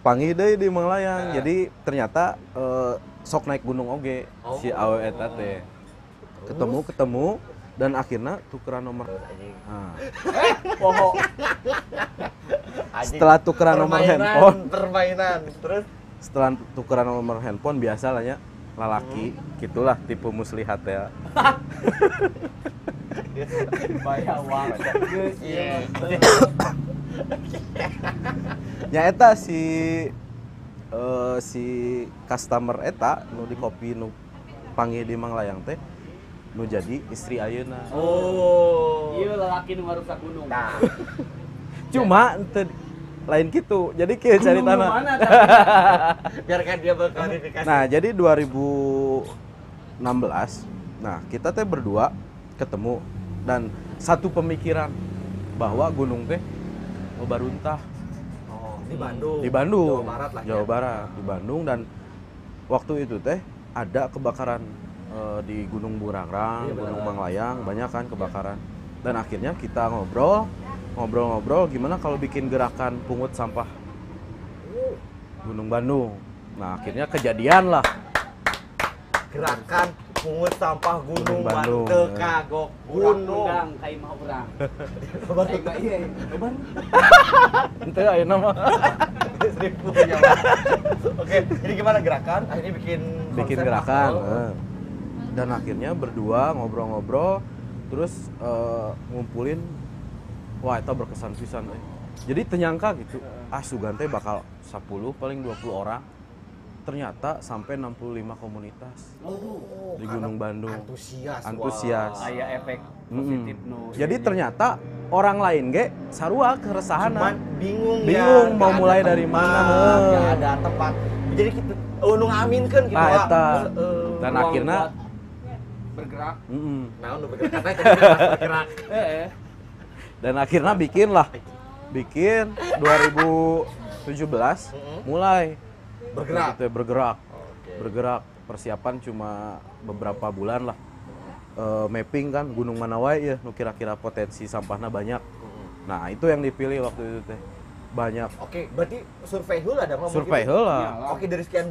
panggil deui di Manglayang. Jadi ternyata sok naik gunung oge si awe eta teh. Ketemu dan akhirnya tukeran nomor. Nah, Poho. setelah tukeran nomor handphone, permainan. Terus setelah tukeran nomor handphone biasa lah ya lalaki, gitulah tipe muslihat ya. Bayar uang. Geus Iya. Ya eta si customer eta nu di kopi nu panggil di Manglayang teh nu jadi istri ayeuna. Oh. Ieu lalaki nu ngarusak gunung. Nah, Cuma ente lain gitu. Jadi kieu cari Gunung tanah. mana? biarkan dia berklarifikasi. Nah, jadi 2016 nah, kita teh berdua ketemu dan satu pemikiran bahwa gunung teh loba runtah Oh, di Bandung. di Bandung, Jawa Barat lah. Jawa Barat, di Bandung. Dan waktu itu teh ada kebakaran di Gunung Burangrang, Iya, Gunung benar. Manglayang, banyak kan kebakaran. Dan akhirnya kita ngobrol gimana kalau bikin gerakan pungut sampah Gunung Bandung. Nah, akhirnya kejadian lah. Gerakan pungut sampah Gunung Bandung. Bandung kagok gunung. Undang ka imah urang. Baru Aing mah ieu. Loban. Ente ayeuna mah 1000 ya, Pak. Oke, jadi gimana gerakan? Akhirnya bikin konsep gerakan. apa? Dan akhirnya berdua ngobrol-ngobrol terus ngumpulin wah itu berkesan pisan jadi tenyangka gitu sugan teh bakal 10 paling 20 orang ternyata sampai 65 komunitas di Gunung Bandung. Antusias. Aya efek Mm-mm. positif nu. Jadi ternyata orang lain ge sarua keresahan. Cuman bingung mau nggak mulai ada dari tempat, mana. nggak ada tempat. Jadi kita nu ngaminkeun gitu Wak. Eta. Dan Ruang akhirnya buat bergerak. Nah, nu bergerak katanya tadi pas bergerak. Dan akhirnya bikin 2017 mulai Bergerak. Gitu ya, bergerak Oke. bergerak persiapan cuma beberapa bulan lah. Mapping kan gunung mana wae ya nu kira-kira potensi sampahnya banyak. Nah itu yang dipilih waktu itu teh banyak. Oke, berarti survei heula ada ngomong Survei gitu? heula. Iyalah. Oke, dari sekian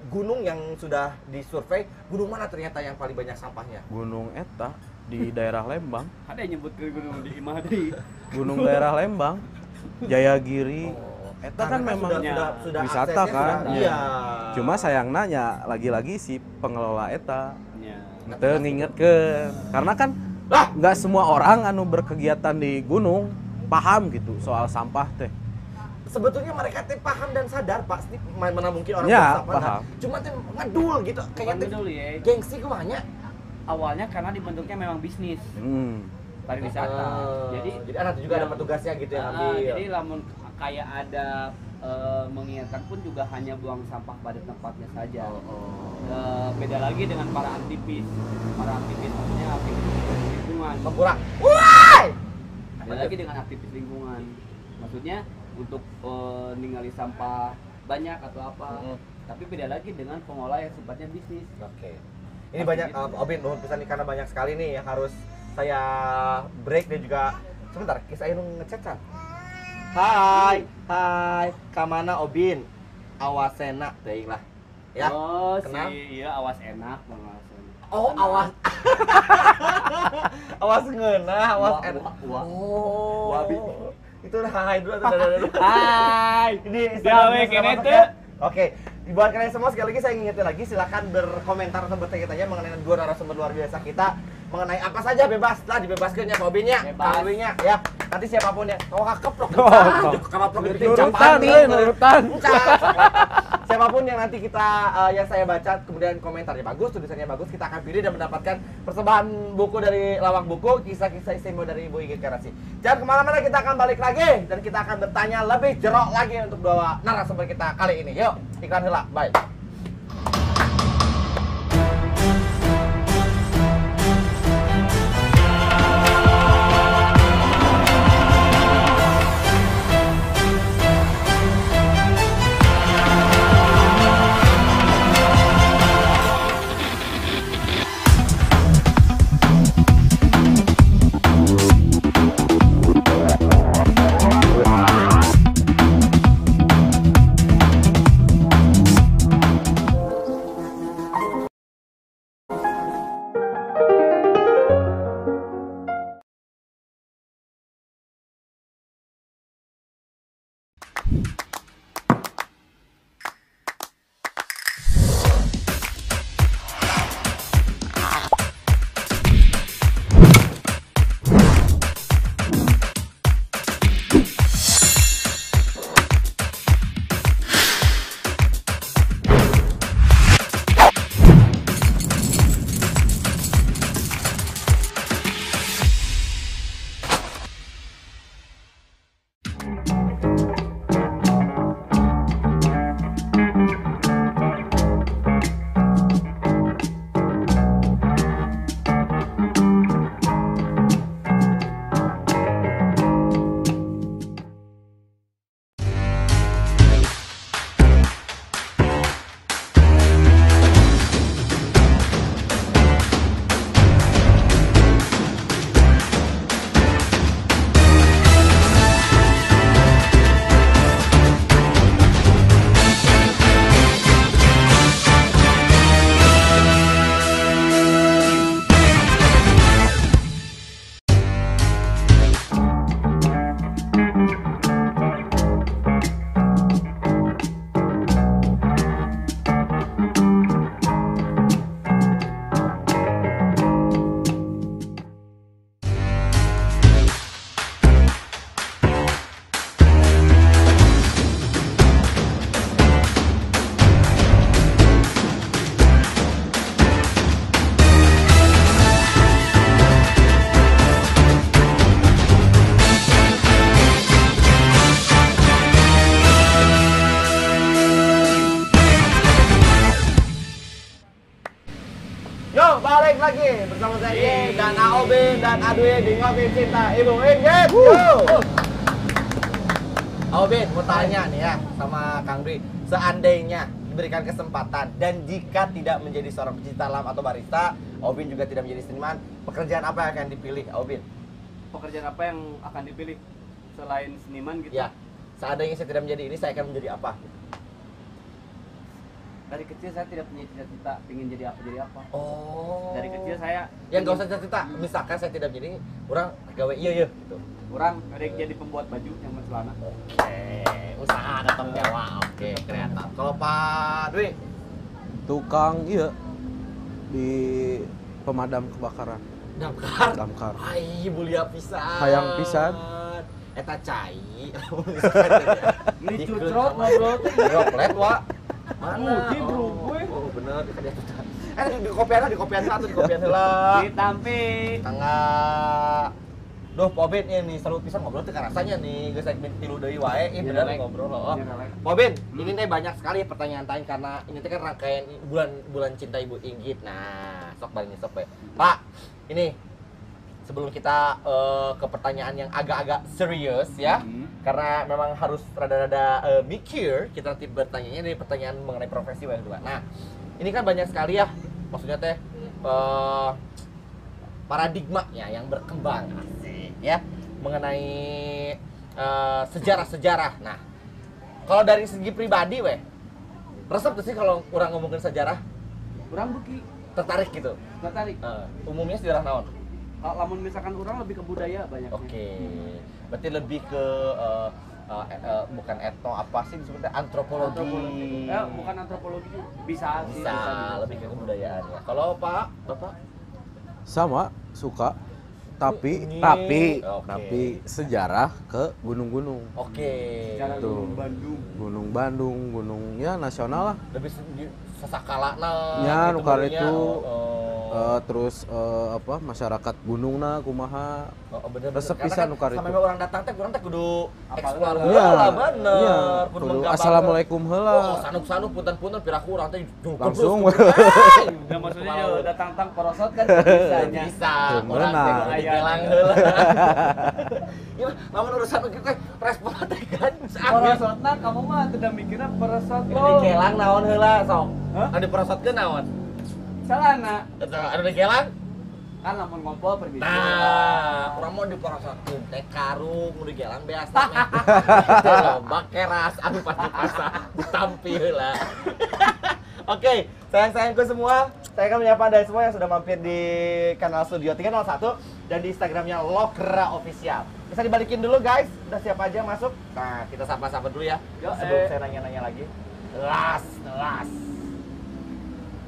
gunung yang sudah disurvei, gunung mana ternyata yang paling banyak sampahnya? Gunung eta di daerah Lembang, Ada yang nyebut ke gunung di imah deui. gunung daerah Lembang, Jayagiri. Eta kan Karena memang sudah wisata aksesnya kan. sudah- Iya. Cuma sayang nanya lagi-lagi si pengelola eta Ya. teu ngingetkeun. Karena kan nggak semua orang anu berkegiatan di gunung paham gitu soal sampah teh. Sebetulnya mereka teh paham dan sadar pasti mana mungkin orang Ya, bersampah, paham. cuma teh ngedul gitu kayaknya teh Dulu ya. gengsi kumanya. Awalnya karena dibentuknya memang bisnis pariwisata. Jadi anak juga ada petugasnya gitu yang ambil. jadi lamun kayak ada mengingatkan pun juga hanya buang sampah pada tempatnya saja. Beda lagi dengan para aktivis maksudnya aktivis lingkungan. Kurang. Wah! Beda lagi dengan aktivis lingkungan, maksudnya untuk ninggali sampah banyak atau apa. Tapi beda lagi dengan pengolah yang sifatnya bisnis. Oke. Ini banyak Obin nuhun pisan nih, karena banyak sekali nih yang harus saya break dan juga sebentar kisah nu ngechat kan. Hai, kamana Obin? Awasena teuing lah. Ya. Oh, kenal? iya awas enak banget. Oh, awas. Awas ngeunah, awas Wah, enak. wah. Oh. Wabi. Itu udah hai dulu atau dulu. Hai. Ini Gawe Instagram kene masuk teh. ya. Oke, buat kalian semua sekali lagi saya ingetin lagi silakan berkomentar atau bertanya-tanya mengenai dua narasumber luar biasa kita mengenai apa saja bebas lah dibebaskan ya hobinya, Bebas. kalwinya ya. Nanti siapapun ya. Oh, keplok. Oh, nurutan. Siapapun yang nanti kita yang saya baca kemudian komentarnya bagus, tulisannya bagus, kita akan pilih dan mendapatkan persembahan buku dari Lawak Buku, kisah-kisah istimewa dari Ibu Igit Karasi. Jangan kemana-mana, kita akan balik lagi dan kita akan bertanya lebih jerok lagi untuk dua narasumber kita kali ini. Yuk, iklan heula. Bye. balik lagi bersama saya Ye dan Aobin dan Adwin di Ngopi Cinta Ibu Inggit. Aobin mau tanya nih ya sama Kang Dwi, seandainya diberikan kesempatan dan jika tidak menjadi seorang pecinta alam atau barista, Aobin juga tidak menjadi seniman, pekerjaan apa yang akan dipilih Aobin? Pekerjaan apa yang akan dipilih selain seniman gitu? Ya, seandainya saya tidak menjadi ini, saya akan menjadi apa? Dari kecil saya tidak punya cita-cita ingin jadi apa. Oh. Dari kecil saya yang gak usah cita-cita, misalkan saya tidak menjadi orang gawe iya gitu. orang dari jadi pembuat baju yang bercelana. Oke, usaha ada tanggung jawab. Oke, kreatif. Kalau Pak Dwi, Tukang iya di pemadam kebakaran. damkar. Damkar. Ai, mulia pisan. Hayang pisan. Eta cai. Ini cucrot ngobrol tuh. Droplet, Wak. Mana? Muji, bro, gue. Oh, bener. Di kopian atau di kopian heula. Ditampi. Tangga. Duh, Pobin ini seru pisan ngobrol teh rasanya nih, geus segmen 3 deui wae. Ini bener ngobrol loh. Pobin, ini teh banyak sekali pertanyaan tanya karena ini teh kan rangkaian bulan cinta Ibu Inggit. Nah, sok balik nih sok we. Pak, ini sebelum kita ke pertanyaan yang agak-agak serius ya. Karena memang harus rada-rada mikir kita nanti bertanyanya dari pertanyaan mengenai profesi yang kedua. Nah, ini kan banyak sekali ya, maksudnya teh paradigmanya yang berkembang asik ya mengenai sejarah-sejarah. Nah, kalau dari segi pribadi weh, resep tuh sih kalau kurang ngomongin sejarah, Orang buki tertarik gitu. tertarik. Umumnya sejarah naon? Kalau lamun misalkan orang lebih ke budaya banyak. Oke. Berarti lebih ke bukan etno apa sih disebutnya antropologi. Bukan antropologi bisa sih. Bisa lebih ke kebudayaan ya. Kalau Pak, Bapak Sama, suka. Tapi Oke. sejarah ke gunung-gunung. oke. Secara Tuh. Gunung Bandung. Gunung Bandung, gunung ya nasional lah. Lebih sasakalana Ya, gitu nu kare dulunya. itu. Oh. Terus apa masyarakat gunungna kumaha. Bener-bener. resep Karena pisan kan nu kare sampai itu. orang datang teh kurang teh kudu Apalagi. eksplor Iya. heula bener. Iya, Kudu kudu menggambar. assalamualaikum heula. Oh, sanuk-sanuk punten-punten piraku urang teh Langsung. Ya maksudnya ya udah tang-tang porosot kan bisanya. bisa. Bener. Orang teh digelang heula. Ya, lamun urusan kitu teh respon teh kan. Porosotna kamu mah tidak mikirnya porosot lo. Digelang naon heula sok. Hah? Anu diperosotkeun naon? Salana Anu digelang? kan lamun ngompol pergi. Nah, urang mau diperosotkeun teh karung nu digelang biasa mah. Teh loba keras anu pasti-pasa ditampi heula. Oke, sayang-sayangku semua, saya akan menyapa Anda semua yang sudah mampir di kanal Studio 301 dan di Instagramnya Lokra Official. Bisa dibalikin dulu guys, udah siap aja masuk? Nah, kita sapa-sapa dulu ya, Yo, sebelum saya nanya-nanya lagi. Las.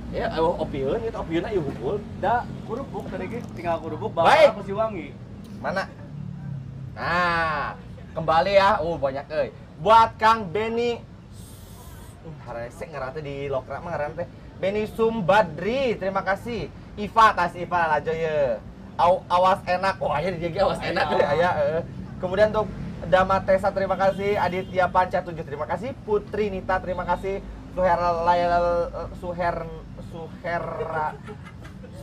Ya, opieun, itu opieunna ieu hukul. Da kurupuk tadi ge tinggal kurupuk bawa Baik. aku si wangi. Mana? Nah, kembali ya. Banyak euy. Buat Kang Beni harese ngaran teh di Lokra mah ngaran teh Beni Sumbadri, terima kasih. Iva, tas Iva lajo ye. Awas enak. Oh, aya di dia ge awas enak euy aya. Kemudian untuk Dama Tesa terima kasih, Aditya Panca 7 terima kasih, Putri Nita terima kasih,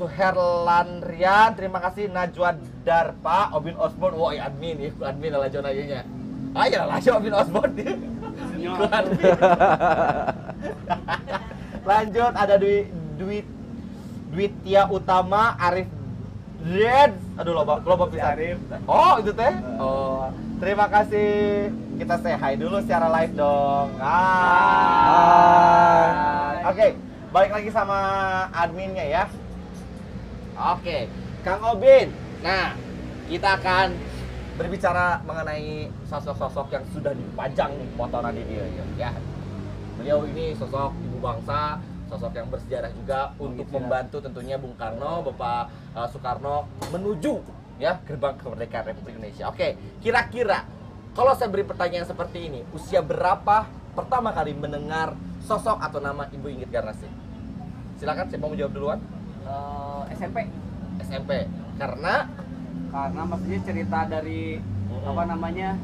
Suherlandrian terima kasih, Najwa Darpa, Obin Osborn, wah admin lah zona nya. Ayo lah Obin Osborn dia. Ikut admin. Lanjut ada Dwitya Utama, Arif Red, aduh loba pisan. Oh itu teh. Oh terima kasih. Kita say hi dulu secara live dong. Hai. Oke, balik lagi sama adminnya ya. Oke, Kang Obin. Nah, kita akan berbicara mengenai sosok-sosok yang sudah dipajang nih motoran di dia ya. Beliau ini sosok ibu bangsa, sosok yang bersejarah juga untuk membantu tentunya Bung Karno, Bapak Soekarno menuju ya gerbang kemerdekaan Republik Indonesia. Oke, kira-kira kalau saya beri pertanyaan seperti ini, usia berapa pertama kali mendengar sosok atau nama Ibu Inggit Garnasih? Silakan, siapa mau jawab duluan? SMP. SMP. Karena Maksudnya cerita dari apa namanya?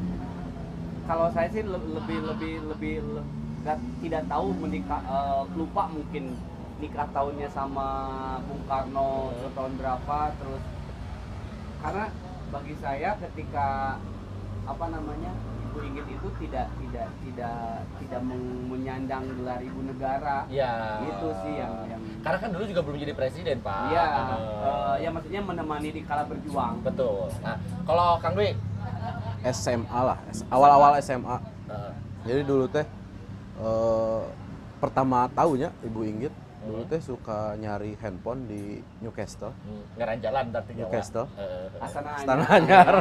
Kalau saya sih lebih tidak tahu lupa mungkin nikah tahunnya sama Bung Karno tahun berapa, terus karena bagi saya ketika apa namanya Ibu Inggit itu tidak menyandang gelar ibu negara. Ya. Itu sih yang karena kan dulu juga belum jadi presiden, Pak. iya, ya maksudnya menemani di kala berjuang. Betul. Nah, kalau Kang Dwi SMA lah, awal-awal SMA. uh, Jadi dulu teh pertama tahunya Ibu Inggit dulu teh suka nyari handphone di Newcastle. ngaran jalan berarti Newcastle. Astana Anyar.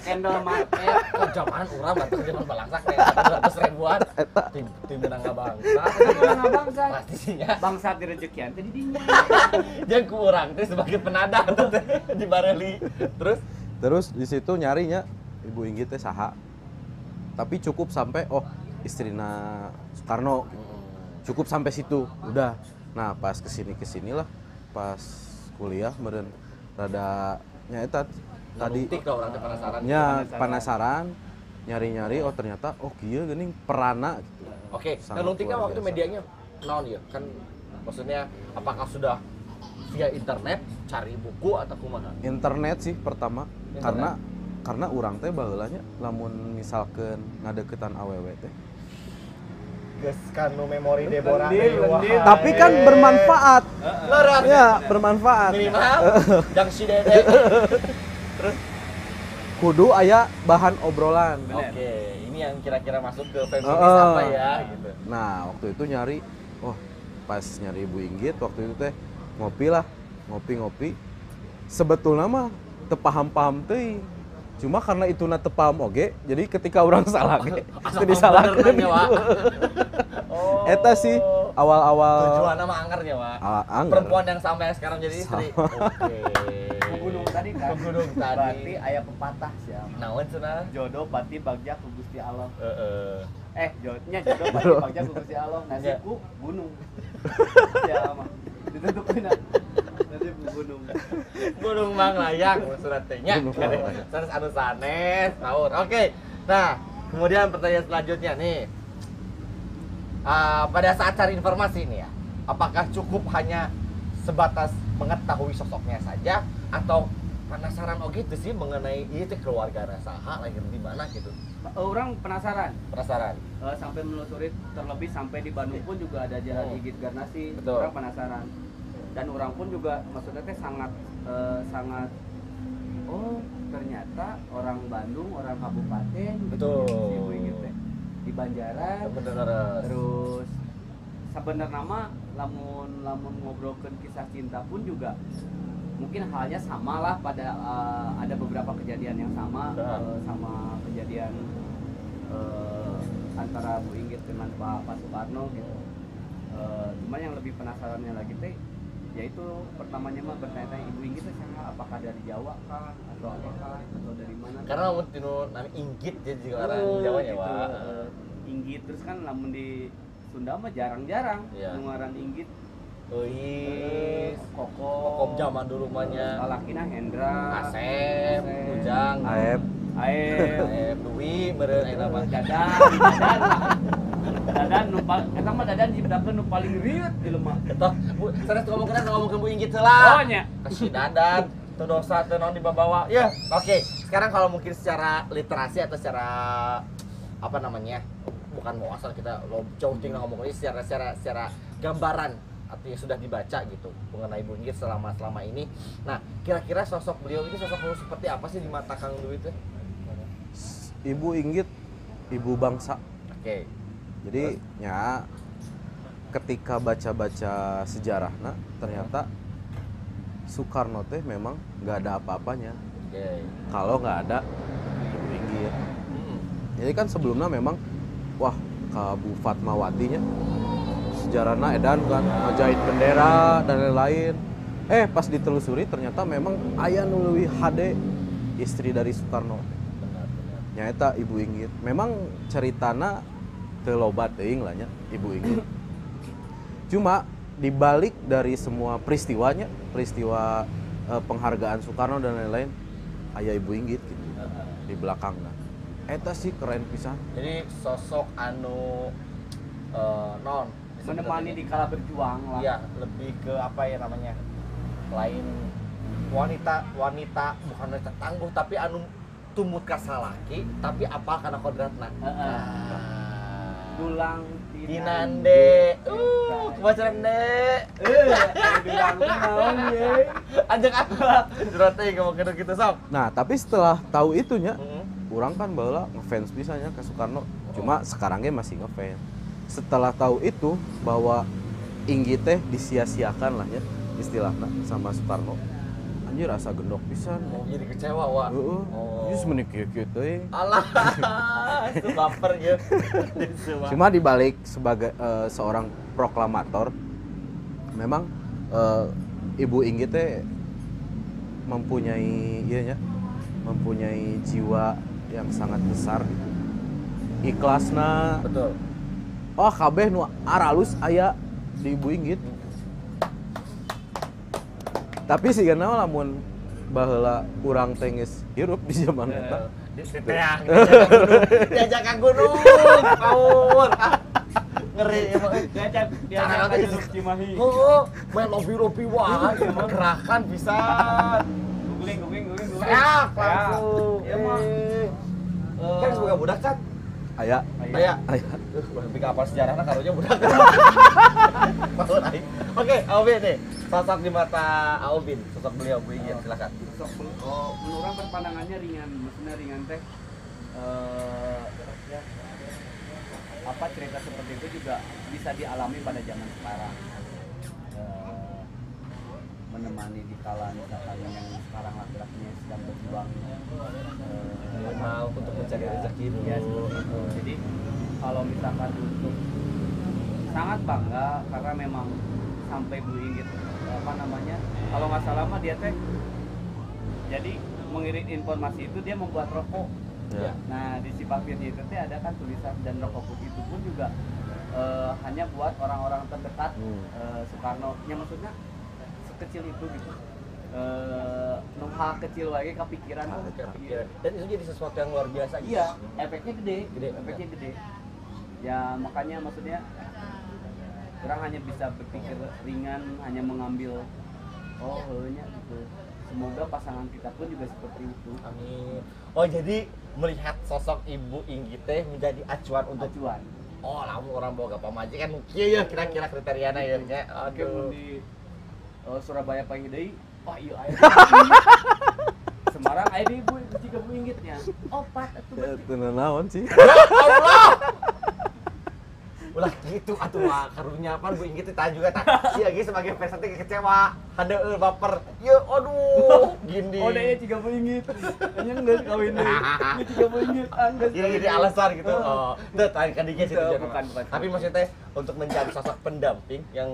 Cendol market. Kok zaman urang batur zaman balangsak teh 200 ribuan. Eta Tim menang bangsa. Mana bangsa? Pasti sih ya. Bangsa di rezekian teh di dinya. Jeung ku urang teh sebagai penadah teh di Bareli. terus di situ nyarinya Ibu Inggit teh saha. Tapi cukup sampai istrina Soekarno. Cukup sampai situ, udah. Nah, pas kesinilah, pas kuliah meureun rada nyaeta tadi Tik lah orang teh penasaran. penasaran nyari-nyari ternyata kieu geuning perana gitu. Oke, Sangat nah Nuntik kan luar waktu biasa. medianya naon ya? Kan maksudnya apakah sudah via internet cari buku atau kumaha? Internet sih pertama Internet. karena urang teh baheula nya lamun misalkeun ngadeukeutan awewe teh. Geus kanu memori Deborah Lendil, teh, wah. lendil. Tapi kan bermanfaat. Lerat. Ya, bermanfaat. Minimal jang si Dede. Kudu aya bahan obrolan. Oke, ini yang kira-kira masuk ke feminis Heeh. apa ya gitu. Nah, waktu itu nyari, pas nyari Ibu Inggit waktu itu teh ngopi. Sebetulnya mah teu paham-paham teuing. Cuma karena itu teu paham oge, jadi ketika orang salah ge, teu disalahkeun bener nanya, Wak. gitu. Eta sih awal-awal Tujuannya mah anggarnya, Wak. anggar. Perempuan yang sama yang sekarang jadi istri. Oke. Gunung tadi kan. Gunung tadi. Berarti aya pepatah sia. Naon cenah? Jodoh pati bagja ku Gusti Allah. Heeh. Jodohnya jodoh pati bagja ku Gusti Allah. Nasibku gunung. Ya mah. Ditentukeun. Nasibku gunung. Gunung Manglayang surat teh-nya. Gunung Manglayang. Terus anu sanes, taur. Oke. Nah, kemudian pertanyaan selanjutnya nih. Pada saat cari informasi nih ya, apakah cukup hanya sebatas mengetahui sosoknya saja atau penasaran gitu sih mengenai itu keluarga saha lahir di mana gitu? Orang penasaran. Penasaran. Sampai menelusuri terlebih sampai di Bandung pun juga ada jalan Igit Garnasi. Betul. Orang penasaran. Dan orang pun juga maksudnya teh sangat ternyata orang Bandung, orang kabupaten Betul. si Ibu Inggit teh di Banjaran. Bener. Terus sebenarnya mah lamun ngobrolkeun kisah cinta pun juga mungkin halnya sama lah pada ada beberapa kejadian yang sama sama kejadian antara Bu Inggit dengan Pak Soekarno gitu. Cuman yang lebih penasarannya lagi teh yaitu pertamanya mah bertanya-tanya Ibu Inggit teh siapa, apakah dari Jawa kah atau apakah atau dari mana? Karena lamun tinu nami Inggit jadi juga orang Jawa ya, gitu. Wak. Inggit terus kan lamun di Sunda mah jarang-jarang Iya. ngaran Inggit. Euis, Kokom Kokom zaman dulu mahnya. Lalakina Hendra, Asep, Ujang, Aep, Aep, Dwi, meureun ayeuna mah. Dadan eta mah dadan dibdakeun nu paling riut di lemah. Eta, Bu, sanes ngomongkeun Bu Inggit heula. Oh nya. Kasih dadan, teu dosa teu naon dibawa. Ya, oke. Sekarang kalau mungkin secara literasi atau secara apa namanya? Bukan mau asal kita jauh tinggal ngomong ini secara gambaran atau yang sudah dibaca gitu mengenai Ibu Inggit selama ini. Nah, kira-kira sosok beliau ini sosok seperti apa sih di mata Kang Dwi itu? Ibu Inggit, ibu bangsa. Oke. Jadi ya ketika baca-baca sejarahnya ternyata Soekarno teh memang nggak ada apa-apanya Oke. kalau nggak ada Ibu Inggit. Jadi kan sebelumnya memang ka Bu Fatmawati nya sejarahnya edan kan ngajahit bendera dan lain-lain. Pas ditelusuri ternyata memang aya nu leuwih hade istri dari Soekarno. Benar. Nyaeta Ibu Inggit. Memang ceritana teu loba teuing lah nya Ibu Inggit. Cuma dibalik dari semua peristiwa penghargaan Soekarno dan lain-lain aya Ibu Inggit gitu di belakangnya. Eta sih keren pisan. Jadi sosok anu non menemani di kala berjuang lah. Iya, lebih ke apa ya namanya? Lain wanita bukan wanita tangguh tapi anu tumut ka salaki tapi apa karena kodratna. Dulang Dinande. Kebacaran deh. dulang naon ye. Ajak apa? Curhat teh ngomong gitu sok. Nah, tapi setelah tahu itunya, orang kan baheula ngefans pisahnya ke Soekarno. Cuma sekarangnya masih ngefans. Setelah tahu itu bahwa Inggi teh disia-siakan lah ya istilahnya sama Soekarno. Anjir rasa gendok pisan. Oh, jadi kecewa, Wak. Heeh. Oh. Geus meuni kieu-kieu teh. Alah. Itu baper ya. Cuma dibalik sebagai seorang proklamator, memang Ibu Inggi teh mempunyai mempunyai jiwa yang sangat besar gitu. Ikhlasna. Betul. Oh kabeh nu aralus aya di Ibu Inggit. Tapi sih karena lamun baheula urang teh geus hirup di zaman eta. Diajak ke gunung. Kaur. Ngeri emang. Diajak ke Gunung Cimahi. Oh, main lobi-lobi wae emang gerakan bisa. Guling. Seak langsung. Iya mah. Kan semoga budak kan? Aya. Aya. Lebih ke apa sejarahnya karunya budak. Oke, Aobin nih. Sosok di mata Aobin, sosok beliau Bu Ingin, silakan. Menurut orang perpandangannya ringan, maksudnya ringan teh apa cerita seperti itu juga bisa dialami pada zaman sekarang. Menemani di kala misalkan yang sekarang laki-lakinya sedang berjuang Untuk mencari rezeki dulu. ya seperti itu. Jadi kalau misalkan untuk sangat bangga karena memang sampai Bu Inggit apa namanya kalau nggak salah mah dia teh jadi mengirim informasi itu dia membuat rokok. Ya. Nah di si papirnya itu teh ada kan tulisan dan rokok putih itu pun juga hanya buat orang-orang terdekat Soekarno. Ya maksudnya sekecil itu gitu. Hal kecil lagi kepikiran. Dan itu jadi sesuatu yang luar biasa. Iya, efeknya gede. Efeknya gede. Ya makanya maksudnya orang hanya bisa berpikir ringan, hanya mengambil hanya gitu. Semoga pasangan kita pun juga seperti itu. Amin. Oh jadi melihat sosok Ibu Inggi teh menjadi acuan untuk Acuan. Oh, lamun orang boga pamajikan kieu ya kira-kira kriteriana ya nya. Oke, di Surabaya pagi deui. Wah, iya aya. Semarang aya deui Bu, jika Bu Inggitnya. Opat atuh Ya, teu naon sih. Allah. Ulah gitu atuh karunya pan Bu Inggi teh juga tak. Si lagi sebagai fans teh kecewa, hadeueul baper. Ye aduh, gini. Oh, dia jika Bu Inggit. Nya geus kawin deui. Dia jika Bu Inggit geus. Jadi alasan gitu. Oh, teu tadi kan dikit situ. Bukan. Tapi maksudnya teh untuk menjadi sosok pendamping yang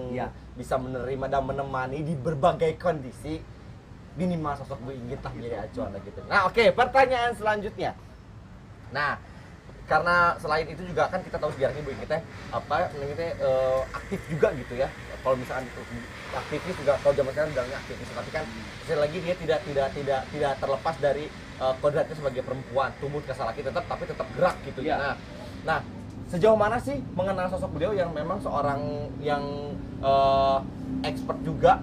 bisa menerima dan menemani di berbagai kondisi, minimal sosok Bu Inggit lah jadi acuan gitu. Nah, oke, pertanyaan selanjutnya. Nah, karena selain itu juga kan kita tahu sejarahnya Bu Inggit teh apa namanya teh aktif juga gitu ya. Kalau misalkan aktivis juga kalau zaman sekarang bilangnya aktivis, tapi kan sekali lagi dia tidak terlepas dari kodratnya sebagai perempuan, tumbuh ke salaki tapi tetap gerak gitu ya. Nah, sejauh mana sih mengenal sosok beliau yang memang seorang yang expert juga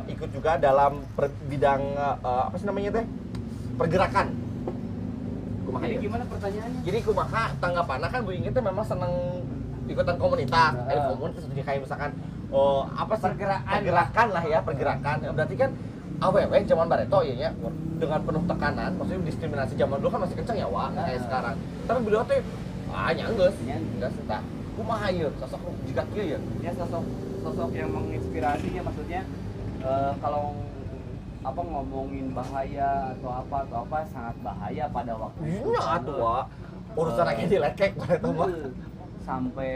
ikut juga dalam bidang apa sih namanya teh pergerakan. Jadi gimana pertanyaannya? Jadi kumaha tanggapannya kan Bu Inggit teh memang seneng ikutan komunitas, komunitas kayak misalkan apa sih pergerakan lah ya pergerakan. Berarti kan awewe zaman bareto ya dengan penuh tekanan, maksudnya diskriminasi zaman dulu kan masih kencang ya Wak, kayak sekarang. Tapi beliau teh nyanggeus tah. Kumaha ieu sosok jika kieu ya? Ya sosok yang menginspirasi ya maksudnya kalau apa ngomongin bahaya atau apa sangat bahaya pada waktu itu. Iya atuh Wak. Urusan lagi dilekek bareto mah. Sampai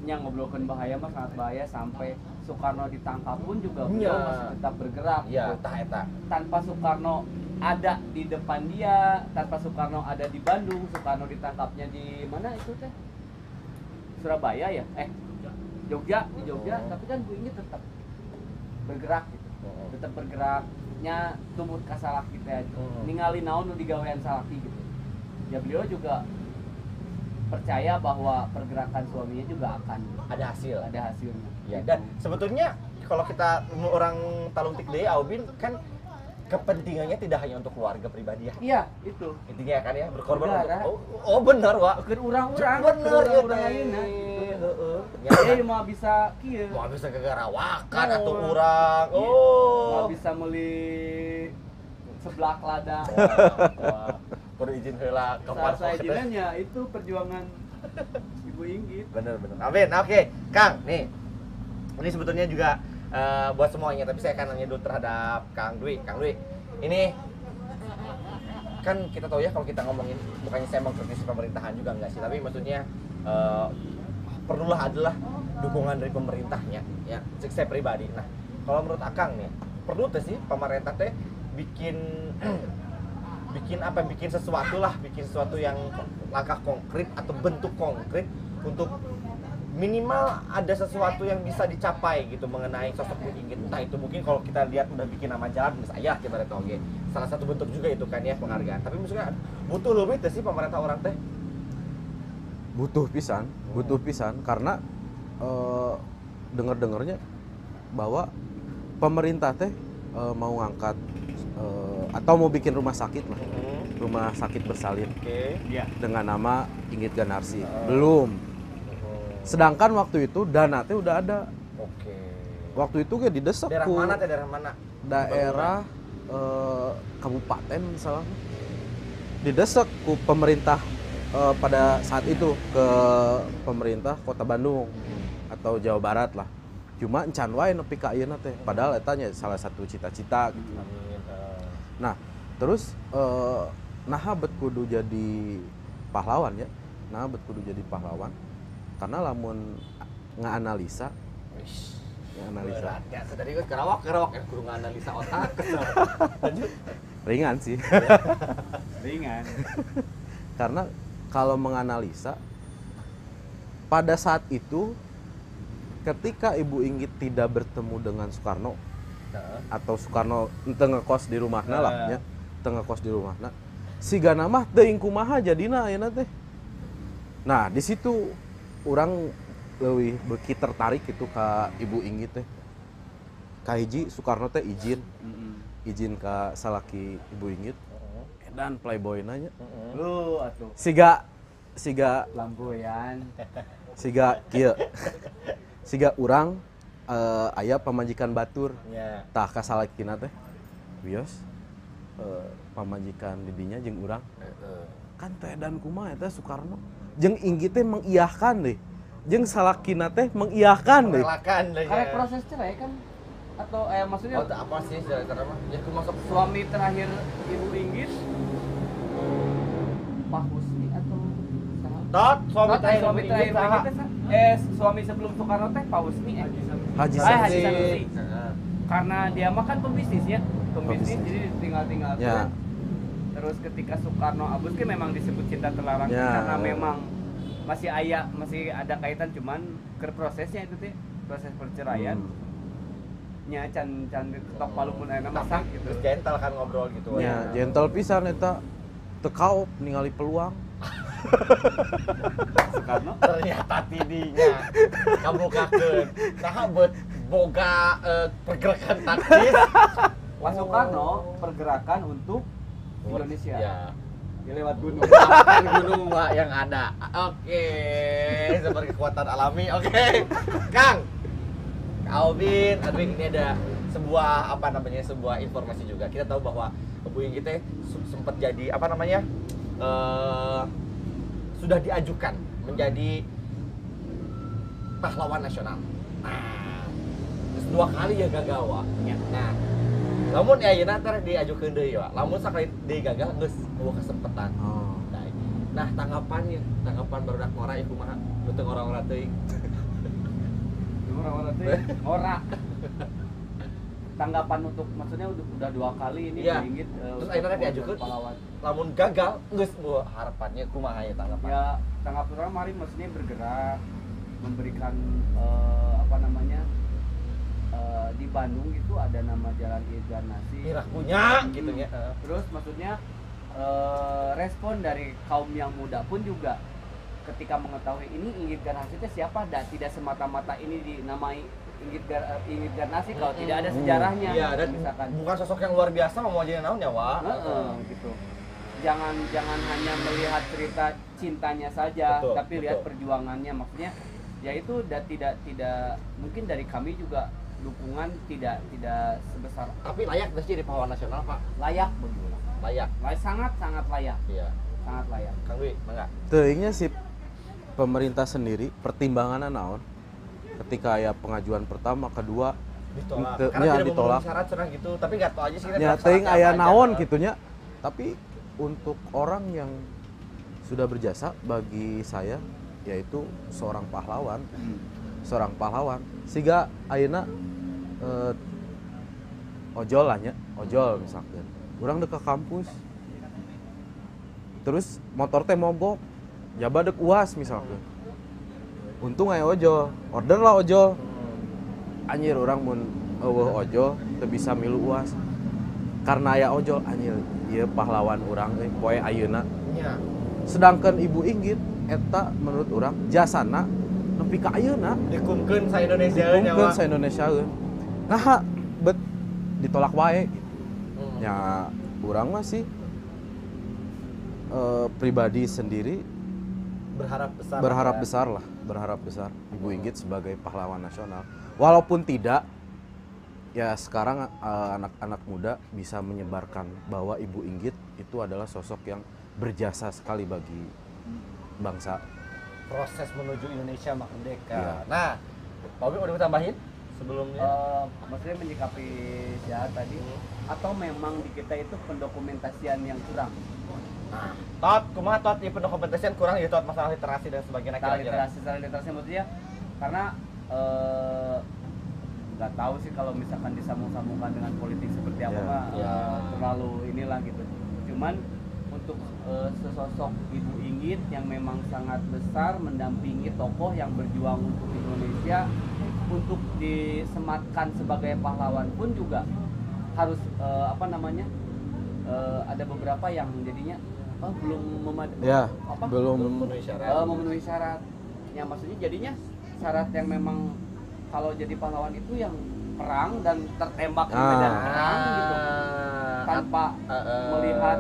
ngobrolkan bahaya mah sangat bahaya sampai Soekarno ditangkap pun juga beliau masih tetap bergerak. Iya, tah eta. Tanpa Soekarno ada di depan dia, tanpa Soekarno ada di Bandung, Soekarno ditangkapnya di mana itu teh? Surabaya ya? Jogja, di Jogja, tapi kan Bu Inggit tetap bergerak gitu. Tetap bergeraknya tumut ka salaki teh ningali naon nu digawean salaki gitu. Ya beliau juga percaya bahwa pergerakan suaminya juga akan Ada hasil. ada hasilnya. Ya, dan sebetulnya kalau kita orang Talungtik Deui Aubin kan kepentingannya tidak hanya untuk keluarga pribadi ya. Iya, itu. Intinya kan ya berkorban Negara. untuk oh benar Wak. Keur urang-urang, Bener ya urang ayeuna. heeh. Jadi mau bisa kieu. Mau bisa gegarawakan Oh. atau urang. Mau Oh. bisa meuli seblak lada. Wah. Kudu izin heula ke Saat saya parpol. jinanya itu perjuangan Ibu Inggit. Bener. Amin. Oke, Kang, nih. Ini sebetulnya juga buat semuanya, tapi saya akan nanya dulu terhadap Kang Dwi. Kang Dwi, ini kan kita tahu ya kalau kita ngomongin, bukannya saya mengkritisi pemerintahan juga enggak sih, tapi maksudnya perlulah adalah dukungan dari pemerintahnya, ya. Cek saya pribadi. Nah, kalau menurut Akang nih, perlu tuh sih pemerintah teh bikin bikin sesuatu lah, bikin sesuatu yang langkah konkret atau bentuk konkret untuk minimal ada sesuatu yang bisa dicapai gitu mengenai sosok Bu Inggit. Entah itu mungkin kalau kita lihat udah bikin nama jalan, misalnya kita lihat oke, salah satu bentuk juga itu kan ya penghargaan. Tapi maksudnya butuh lebih sih pemerintah orang teh. butuh pisan karena dengar-dengarnya bahwa pemerintah teh mau ngangkat atau mau bikin rumah sakit lah, rumah sakit bersalin Oke. Iya. dengan nama Inggit Ganarsi. Belum. Sedangkan waktu itu dana teh udah ada. Oke. Waktu itu kayak didesak Daerah ku mana teh, daerah mana? daerah kabupaten misalnya. Didesak ku pemerintah pada saat itu ke pemerintah Kota Bandung atau Jawa Barat lah. Cuma encan wae nepi ka ayeuna teh. Padahal eta nya salah satu cita-cita gitu. Nah, terus naha bet kudu jadi pahlawan ya. Naha bet kudu jadi pahlawan. Karena lamun nganalisa, Berat ya, tadi gue kerawak ya kudu nganalisa otak. Lanjut. ringan sih. Ringan. Karena kalau menganalisa pada saat itu ketika Ibu Inggit tidak bertemu dengan Soekarno atau Soekarno teu ngekos di rumahna lah nya, teu ngekos di rumahna. Sigana mah teuing kumaha jadina ayeuna teh. Nah, di situ orang lebih beuki tertarik itu ke Ibu Inggit teh. Kahiji Soekarno teh izin ke salaki Ibu Inggit. Dan playboy nanya. Lu atuh Siga lamboyan. kieu. Siga urang aya pamajikan batur. Ya. Tah ka salakina teh. Wios pamajikan didinya jeung urang. Kan teh dan kumaha eta Soekarno. Jeung Inggit teh mengiyahkan deh. Jeung salakina teh mengiyahkan deh. Relakan lah ya. Karek proses cerai kan atau maksudnya Oh, itu apa sih cara mah? Ya aku masuk suami terakhir Ibu Inggit Pak Husni atau saha? Tot, suami Tot, terakhir suami Ibu terakhir Inggit, Ibu Inggit teh saha? Suami sebelum Soekarno teh Pak Husni Haji Haji Sanusi. Sanusi. Heeh. Karena dia mah kan pembisnis ya. Pembisnis jadi tinggal-tinggal Ya. Terus ketika Soekarno abus kan memang disebut cinta terlarang Ya. karena memang masih ada kaitan cuman ke prosesnya itu teh proses perceraian. Nya can ketok palu mun aya masak gitu. Terus gentle kan ngobrol gitu. Ya, gentle pisan eta. Teu kaop ningali peluang. Soekarno Ternyata tidinya kamu kakeun. Nah, buat boga pergerakan taktis. Pak Soekarno pergerakan untuk Indonesia. Ya. Dia lewat gunung. Kan gunung Mbak yang ada. Oke, seperti kekuatan alami. Oke. Kang Alvin, ini ada sebuah sebuah informasi juga. Kita tahu bahwa Bu Inggit teh sempat jadi sudah diajukan menjadi pahlawan nasional. Nah, terus 2 kali ya gagal Wak. Nah, lamun ya yeuna teh diajukeun deui Wak. Lamun sakali deui gagal geus eueuh kesempatan. Nah, tanggapan barudak ngora ieu kumaha? Nu teu ngora-ngora teuing. Orang-orang teh ora. Tanggapan untuk maksudnya udah 2 kali ini Iya. Bu Inggit Terus akhirnya diajukeun. pahlawan. Lamun gagal geus harapannya kumaha ya tanggapan? Ya tanggapan orang mari maksudnya bergerak memberikan di Bandung itu ada nama Jalan Irganasi. Irak punya gitu ya. Terus maksudnya respon dari kaum yang muda pun juga ketika mengetahui ini Inggit Garnasi itu siapa, dan tidak semata-mata ini dinamai Inggit Garnasi kalau tidak ada sejarahnya. Iya, dan misalkan bukan sosok yang luar biasa mau jadi naon ya, Wak. gitu. Jangan hanya melihat cerita cintanya saja, Betul, tapi lihat betul. perjuangannya. Maksudnya ya itu tidak mungkin dari kami juga dukungan tidak sebesar, Tapi layak gak sih jadi pahlawan nasional, Pak? layak begitu. Layak. Sangat layak. Iya. Sangat layak. Kang Wi, enggak? Teuingnya si pemerintah sendiri pertimbangannya naon ketika ya pengajuan pertama, kedua Ditolak. Teu- Karena nya tidak ditolak. memenuhi syarat cenah gitu. Tapi enggak tahu aja sih kita ya syaratnya teuing apa aya aja. naon gitunya. Tapi untuk orang yang sudah berjasa bagi saya yaitu seorang pahlawan. Seorang pahlawan siga ayeuna ojol lah nya, ojol misalkan. Urang dek ke kampus. Terus motor teh mogok. Jaba dek UAS misalkan. Untung aya ojol, order lah ojol. Anjir orang mun eueuh ojol teu bisa milu UAS. Karena aya ojol anjir ieu pahlawan urang euy poe ayeuna. Iya. Sedangkan Ibu Inggit eta menurut urang jasana nepi ka ayeuna. Dikumkeun sa Indonesia nya, Dikumpulkeun Wak. sa Indonesiaeun. Nah, bet ditolak wae gitu. Ya urang mah sih pribadi sendiri Berharap besar. berharap besar Ibu Inggit sebagai pahlawan nasional. Walaupun tidak, ya sekarang anak-anak muda bisa menyebarkan bahwa Ibu Inggit itu adalah sosok yang berjasa sekali bagi bangsa. Proses menuju Indonesia merdeka. Iya. Nah, Pak Wi mau ditambahin sebelumnya? Maksudnya menyikapi ya tadi, atau memang di kita itu pendokumentasian yang kurang. Nah, Tot, kumaha Tot di pendokumentasian kurang ya Tot masalah literasi dan sebagainya kira-kira. Secara literasi maksudnya karena nggak tahu sih kalau misalkan disambung-sambungkan dengan politik seperti apa Ya, mah ya. terlalu inilah gitu. Cuman untuk sesosok Ibu Inggit yang memang sangat besar mendampingi tokoh yang berjuang untuk Indonesia, untuk disematkan sebagai pahlawan pun juga harus ada beberapa yang jadinya belum Ya, belum Memenuhi syarat. memenuhi syarat. Ya maksudnya jadinya syarat yang memang kalau jadi pahlawan itu yang perang dan tertembak di medan perang gitu, tanpa melihat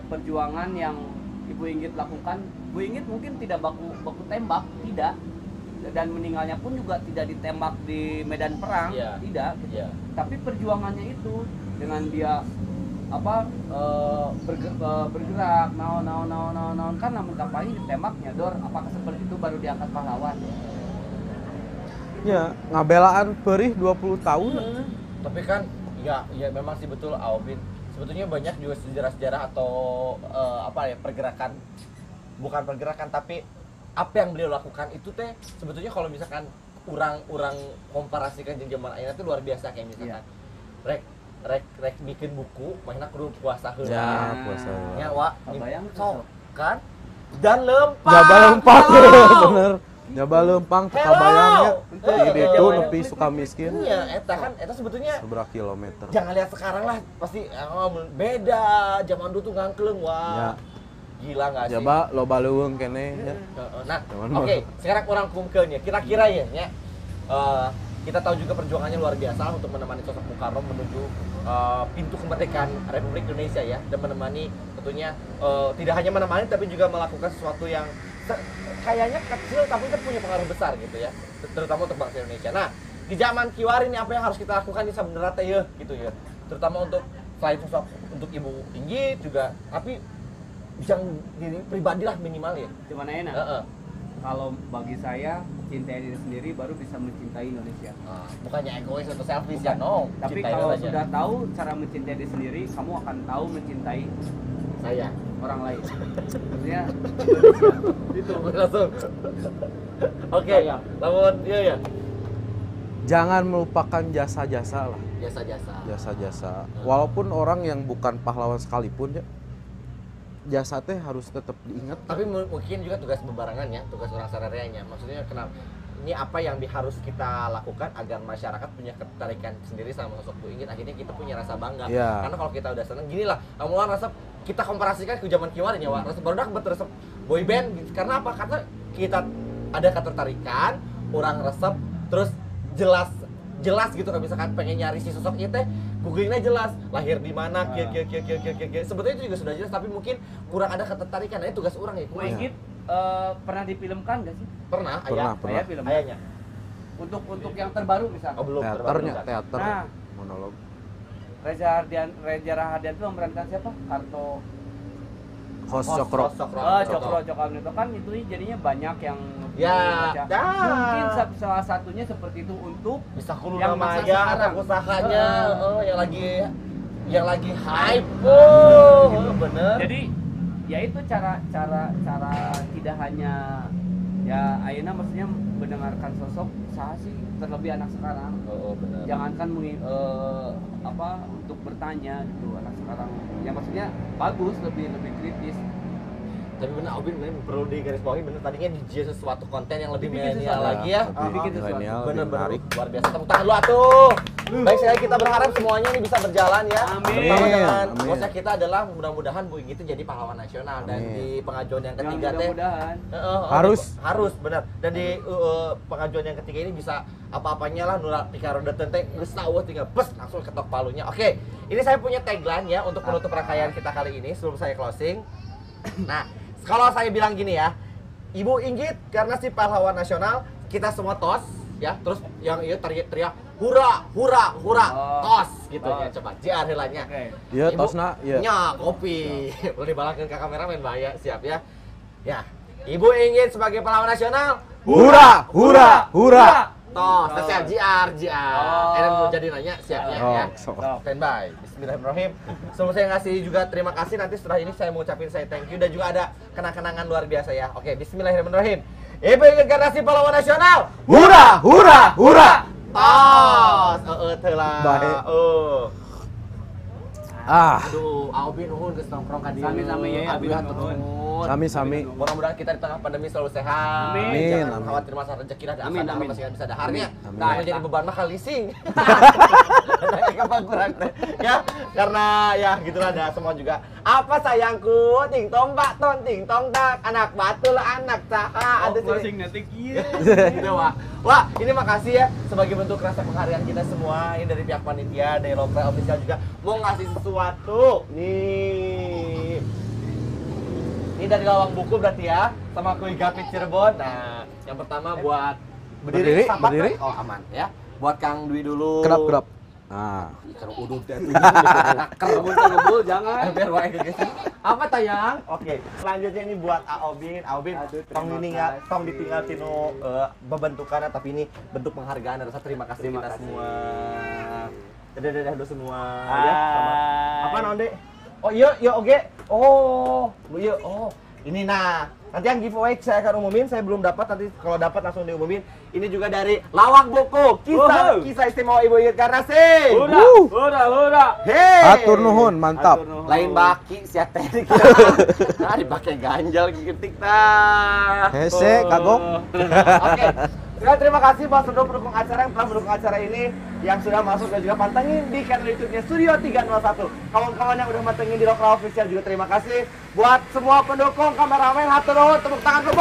perjuangan yang Ibu Inggit lakukan. Ibu Inggit mungkin tidak baku tembak, tidak, dan meninggalnya pun juga tidak ditembak di medan perang, Iya. tidak gitu. Iya. Tapi perjuangannya itu dengan dia bergerak naon kan namun kapalnya ditembaknya dor, apakah seperti itu baru diangkat pahlawan? ya ngabelaan perih 20 tahun. Tapi kan ya memang sih betul Aobin. Sebetulnya banyak juga sejarah-sejarah atau pergerakan, bukan pergerakan tapi apa yang beliau lakukan itu teh sebetulnya kalau misalkan orang komparasikan jeung zaman ayeuna itu luar biasa. Kayak misalkan rek bikin buku mainnya kudu puasa heula. Ya, puasa. Ya, Wak. Kebayang Sok kan dan lempang. Jaba lempang Hello. bener. Jaba lempang teu Hello. kabayangnya. Henteu, Di ditu zaman nepi suka miskin. Iya, eta sebetulnya Seberapa kilometer. jangan lihat sekarang lah, pasti beda. Zaman dulu tuh ngangkleng, wah. Ya. Gila nggak sih? Jaba loba leuweung keneh ya. Nah, Zaman oke, sekarang orang kumkeun ya. Kira-kira ya, kita tahu juga perjuangannya luar biasa untuk menemani sosok Bung Karno menuju pintu kemerdekaan Republik Indonesia ya, dan menemani tentunya tidak hanya menemani tapi juga melakukan sesuatu yang kayaknya kecil tapi itu punya pengaruh besar gitu ya, terutama untuk bangsa Indonesia. Nah, di zaman kiwari ini apa yang harus kita lakukan di sebenarnya teh ya gitu ya, terutama untuk selain sosok untuk Ibu Inggit juga, tapi yang diri pribadi lah minimal ya. Cuman enak. Kalau bagi saya, cintai diri sendiri baru bisa mencintai Indonesia. Bukannya egois atau selfish ya, no. Tapi Cintai kalau dulu aja. sudah tahu cara mencintai diri sendiri, kamu akan tahu mencintai Saya orang lain. Maksudnya itu langsung. Oke, Saya. lamun iya ya. Jangan melupakan jasa-jasa lah. Jasa-jasa. Jasa-jasa. Walaupun orang yang bukan pahlawan sekalipun ya, jasa teh harus tetap diingat. Tapi mungkin juga tugas bebarengan ya, tugas orang sarareanya. Maksudnya kenapa? Ini apa yang harus kita lakukan agar masyarakat punya ketertarikan sendiri sama sosok Bu Inggit. Akhirnya kita punya rasa bangga. Iya. Karena kalau kita udah seneng, gini lah, kamu rasa kita komparasikan ke zaman kemarin ya, Wak. Resep barudak resep boy band gitu. Karena apa? Karena kita ada ketertarikan, orang resep, terus jelas gitu kan, misalkan pengen nyari si sosok itu, googlingnya jelas, lahir di mana, kia. Sebetulnya itu juga sudah jelas, tapi mungkin kurang ada ketertarikan. Nah, itu tugas orang ya. Bu Inggit pernah difilmkan gak sih? Pernah. Ayah film. Ayahnya. Untuk yang terbaru misalnya. Oh, belum. Teaternya, terbaru. teater. Nah. Monolog. Reza Rahadian itu memerankan siapa? Harto. Host Cokro. Cokro itu kan itu jadinya banyak yang Ya, baca. dah. Mungkin salah satunya seperti itu untuk Bisa kulo yang nama masa ya, sekarang. anak usahanya, yang lagi hype. Bener. Jadi ya itu cara tidak hanya ya ayeuna maksudnya mendengarkan sosok saha sih terlebih anak sekarang. Bener. Jangankan untuk bertanya gitu anak sekarang. Ya maksudnya bagus, lebih kritis. Tapi bener, Obin perlu digarisbawahi, bener tadinya di sesuatu konten yang lebih Dibikin milenial sesuatu. lagi ya. Dibikin sesuatu. Milenial, Bener lebih menarik. luar biasa. Tepuk tangan lu atuh. Baik sekali, kita berharap semuanya ini bisa berjalan ya. Amin. Pertama dengan Amin. konsep kita adalah mudah-mudahan Bu Inggit itu jadi pahlawan nasional. Dan Amin. di pengajuan yang Yang ketiga teh mudah-mudahan. harus benar. Dan di pengajuan yang ketiga ini bisa apa-apanya lah nurut pikaro datang teh geus taweuh tinggal bes langsung ketok palunya. Oke, ini saya punya tagline ya untuk penutup rangkaian kita kali ini sebelum saya closing. Nah, kalau saya bilang gini ya, Ibu Inggit karena si pahlawan nasional, kita semua tos ya, terus yang itu teriak hura tos gitu ya, coba jiar heulanya. Oke. Iya, Ibu, tosna, iya. nya kopi. Boleh dibalakeun ke kameramen bahaya, siap ya. Ya, Ibu Inggit sebagai pahlawan nasional, Hura. tos, siap jiar. Oh. Enak mau jadi nanya siapnya ya. sok. Standby. Bismillahirrahmanirrahim. Sebelum saya ngasih juga terima kasih, nanti setelah ini saya mau ucapin saya thank you dan juga ada kenang-kenangan luar biasa ya. Oke, Bismillahirrahmanirrahim. Ibu Inggit garasi pahlawan nasional. Hura. Tos. Teulah. Baik. Aduh, Aobin nuhun geus nongkrong ka dieu. Sami-sami ya, Abi Abi hatur nuhun. nuhun. Sami-sami. Mudah-mudahan kita di tengah pandemi selalu sehat. Amin. Jangan Amin. khawatir masalah rezeki lah, Amin, asal amin. masih bisa daharnya. Amin. Nah, jadi beban mah kalising. Kapan kurang teh. Ya, karena ya gitulah ada semua juga. Apa sayangku, ting tong bak ton ting tong tak, anak batul anak saha ada sini. Closing nanti kieu. Gitu, Wak. Wah, ini makasih ya sebagai bentuk rasa penghargaan kita semua ini dari pihak panitia, dari Lokal Official juga mau ngasih sesuatu. Nih. Ini dari Lawang Buku berarti ya, sama Kue Gapit Cirebon. Nah, yang pertama buat Berdiri, sahabat, berdiri. Oh, aman ya. Buat Kang Dwi dulu. Kerap. Nah, Ikan udut teh. Ngebul jangan. Biar wae guys. Apa tayang? Oke, selanjutnya ini buat Aobin. Aobin, Aduh, tong terima ini nggak, kasih. tong ditinggal tino bebentukannya, tapi ini bentuk penghargaan dan rasa terima kasih Terima kita kasih. semua. Dadah semua ya. Sama. Apa Hai. nonde? Oh iya oke. Oh, iya. Oh, ini nah. Nanti yang giveaway saya akan umumin, saya belum dapat, nanti kalau dapat langsung diumumin. Ini juga dari Lawak Buku, kisah istimewa Ibu Inggit Garnasi. Hura. Hei. atur nuhun, mantap. Lain baki sia teh. Nah, dipakai ganjal gigitik tah. Hese, kagok. Oke. Ya, terima kasih buat seluruh pendukung acara yang telah mendukung acara ini, yang sudah masuk dan juga pantengin di channel YouTube-nya Studio 301. Kawan-kawan yang udah pantengin di Lokal Official juga terima kasih. Buat semua pendukung, kameramen, hatur nuhun, tepuk tangan dulu.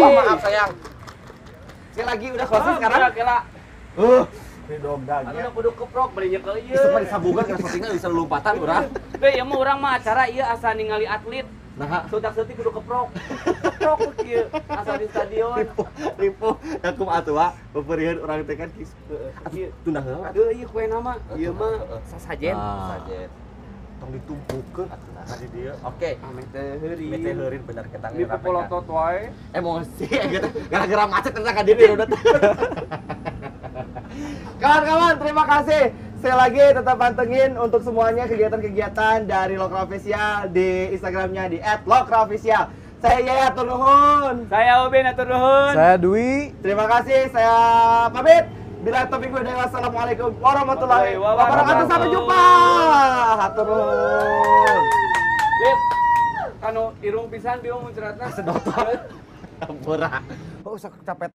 Oh, maaf sayang. Sekali lagi udah closing sekarang. Kela. Ini dogdagnya. Udah kudu keprok beri nyekel ieu. Itu mah disambungan karena syutingnya bisa lompatan urang. Teh ieu mah urang mah acara ieu asa ningali atlet. Nah, Sudak-sudik kudu keprok. Keprok kieu asa di stadion. ribu aku mah atuh, beperieun urang teh kan tundah heula. Aduh ieu kue nama. Ieu mah sasajen. Sajet. Tong ditumpukeun atuh di dieu. Oke. Ame teh heureun. Mete heureun bener kita Di popolotot wae. emosi gitu. Gara-gara macet tentang ka diri udah. Kawan-kawan, terima kasih. Sekali lagi tetap pantengin untuk semuanya kegiatan-kegiatan dari Lokal Official di Instagramnya di @lokalofficial. Saya Yaya atur nuhun. Saya Obin atur nuhun. Saya Dwi. Terima kasih, saya pamit. Bila topik gue wassalamualaikum warahmatullahi wabarakatuh. Sampai jumpa. Hatur nuhun. Lip. Kanu irung pisan biung muncratna. Sedotan. Pura. Oh, capek.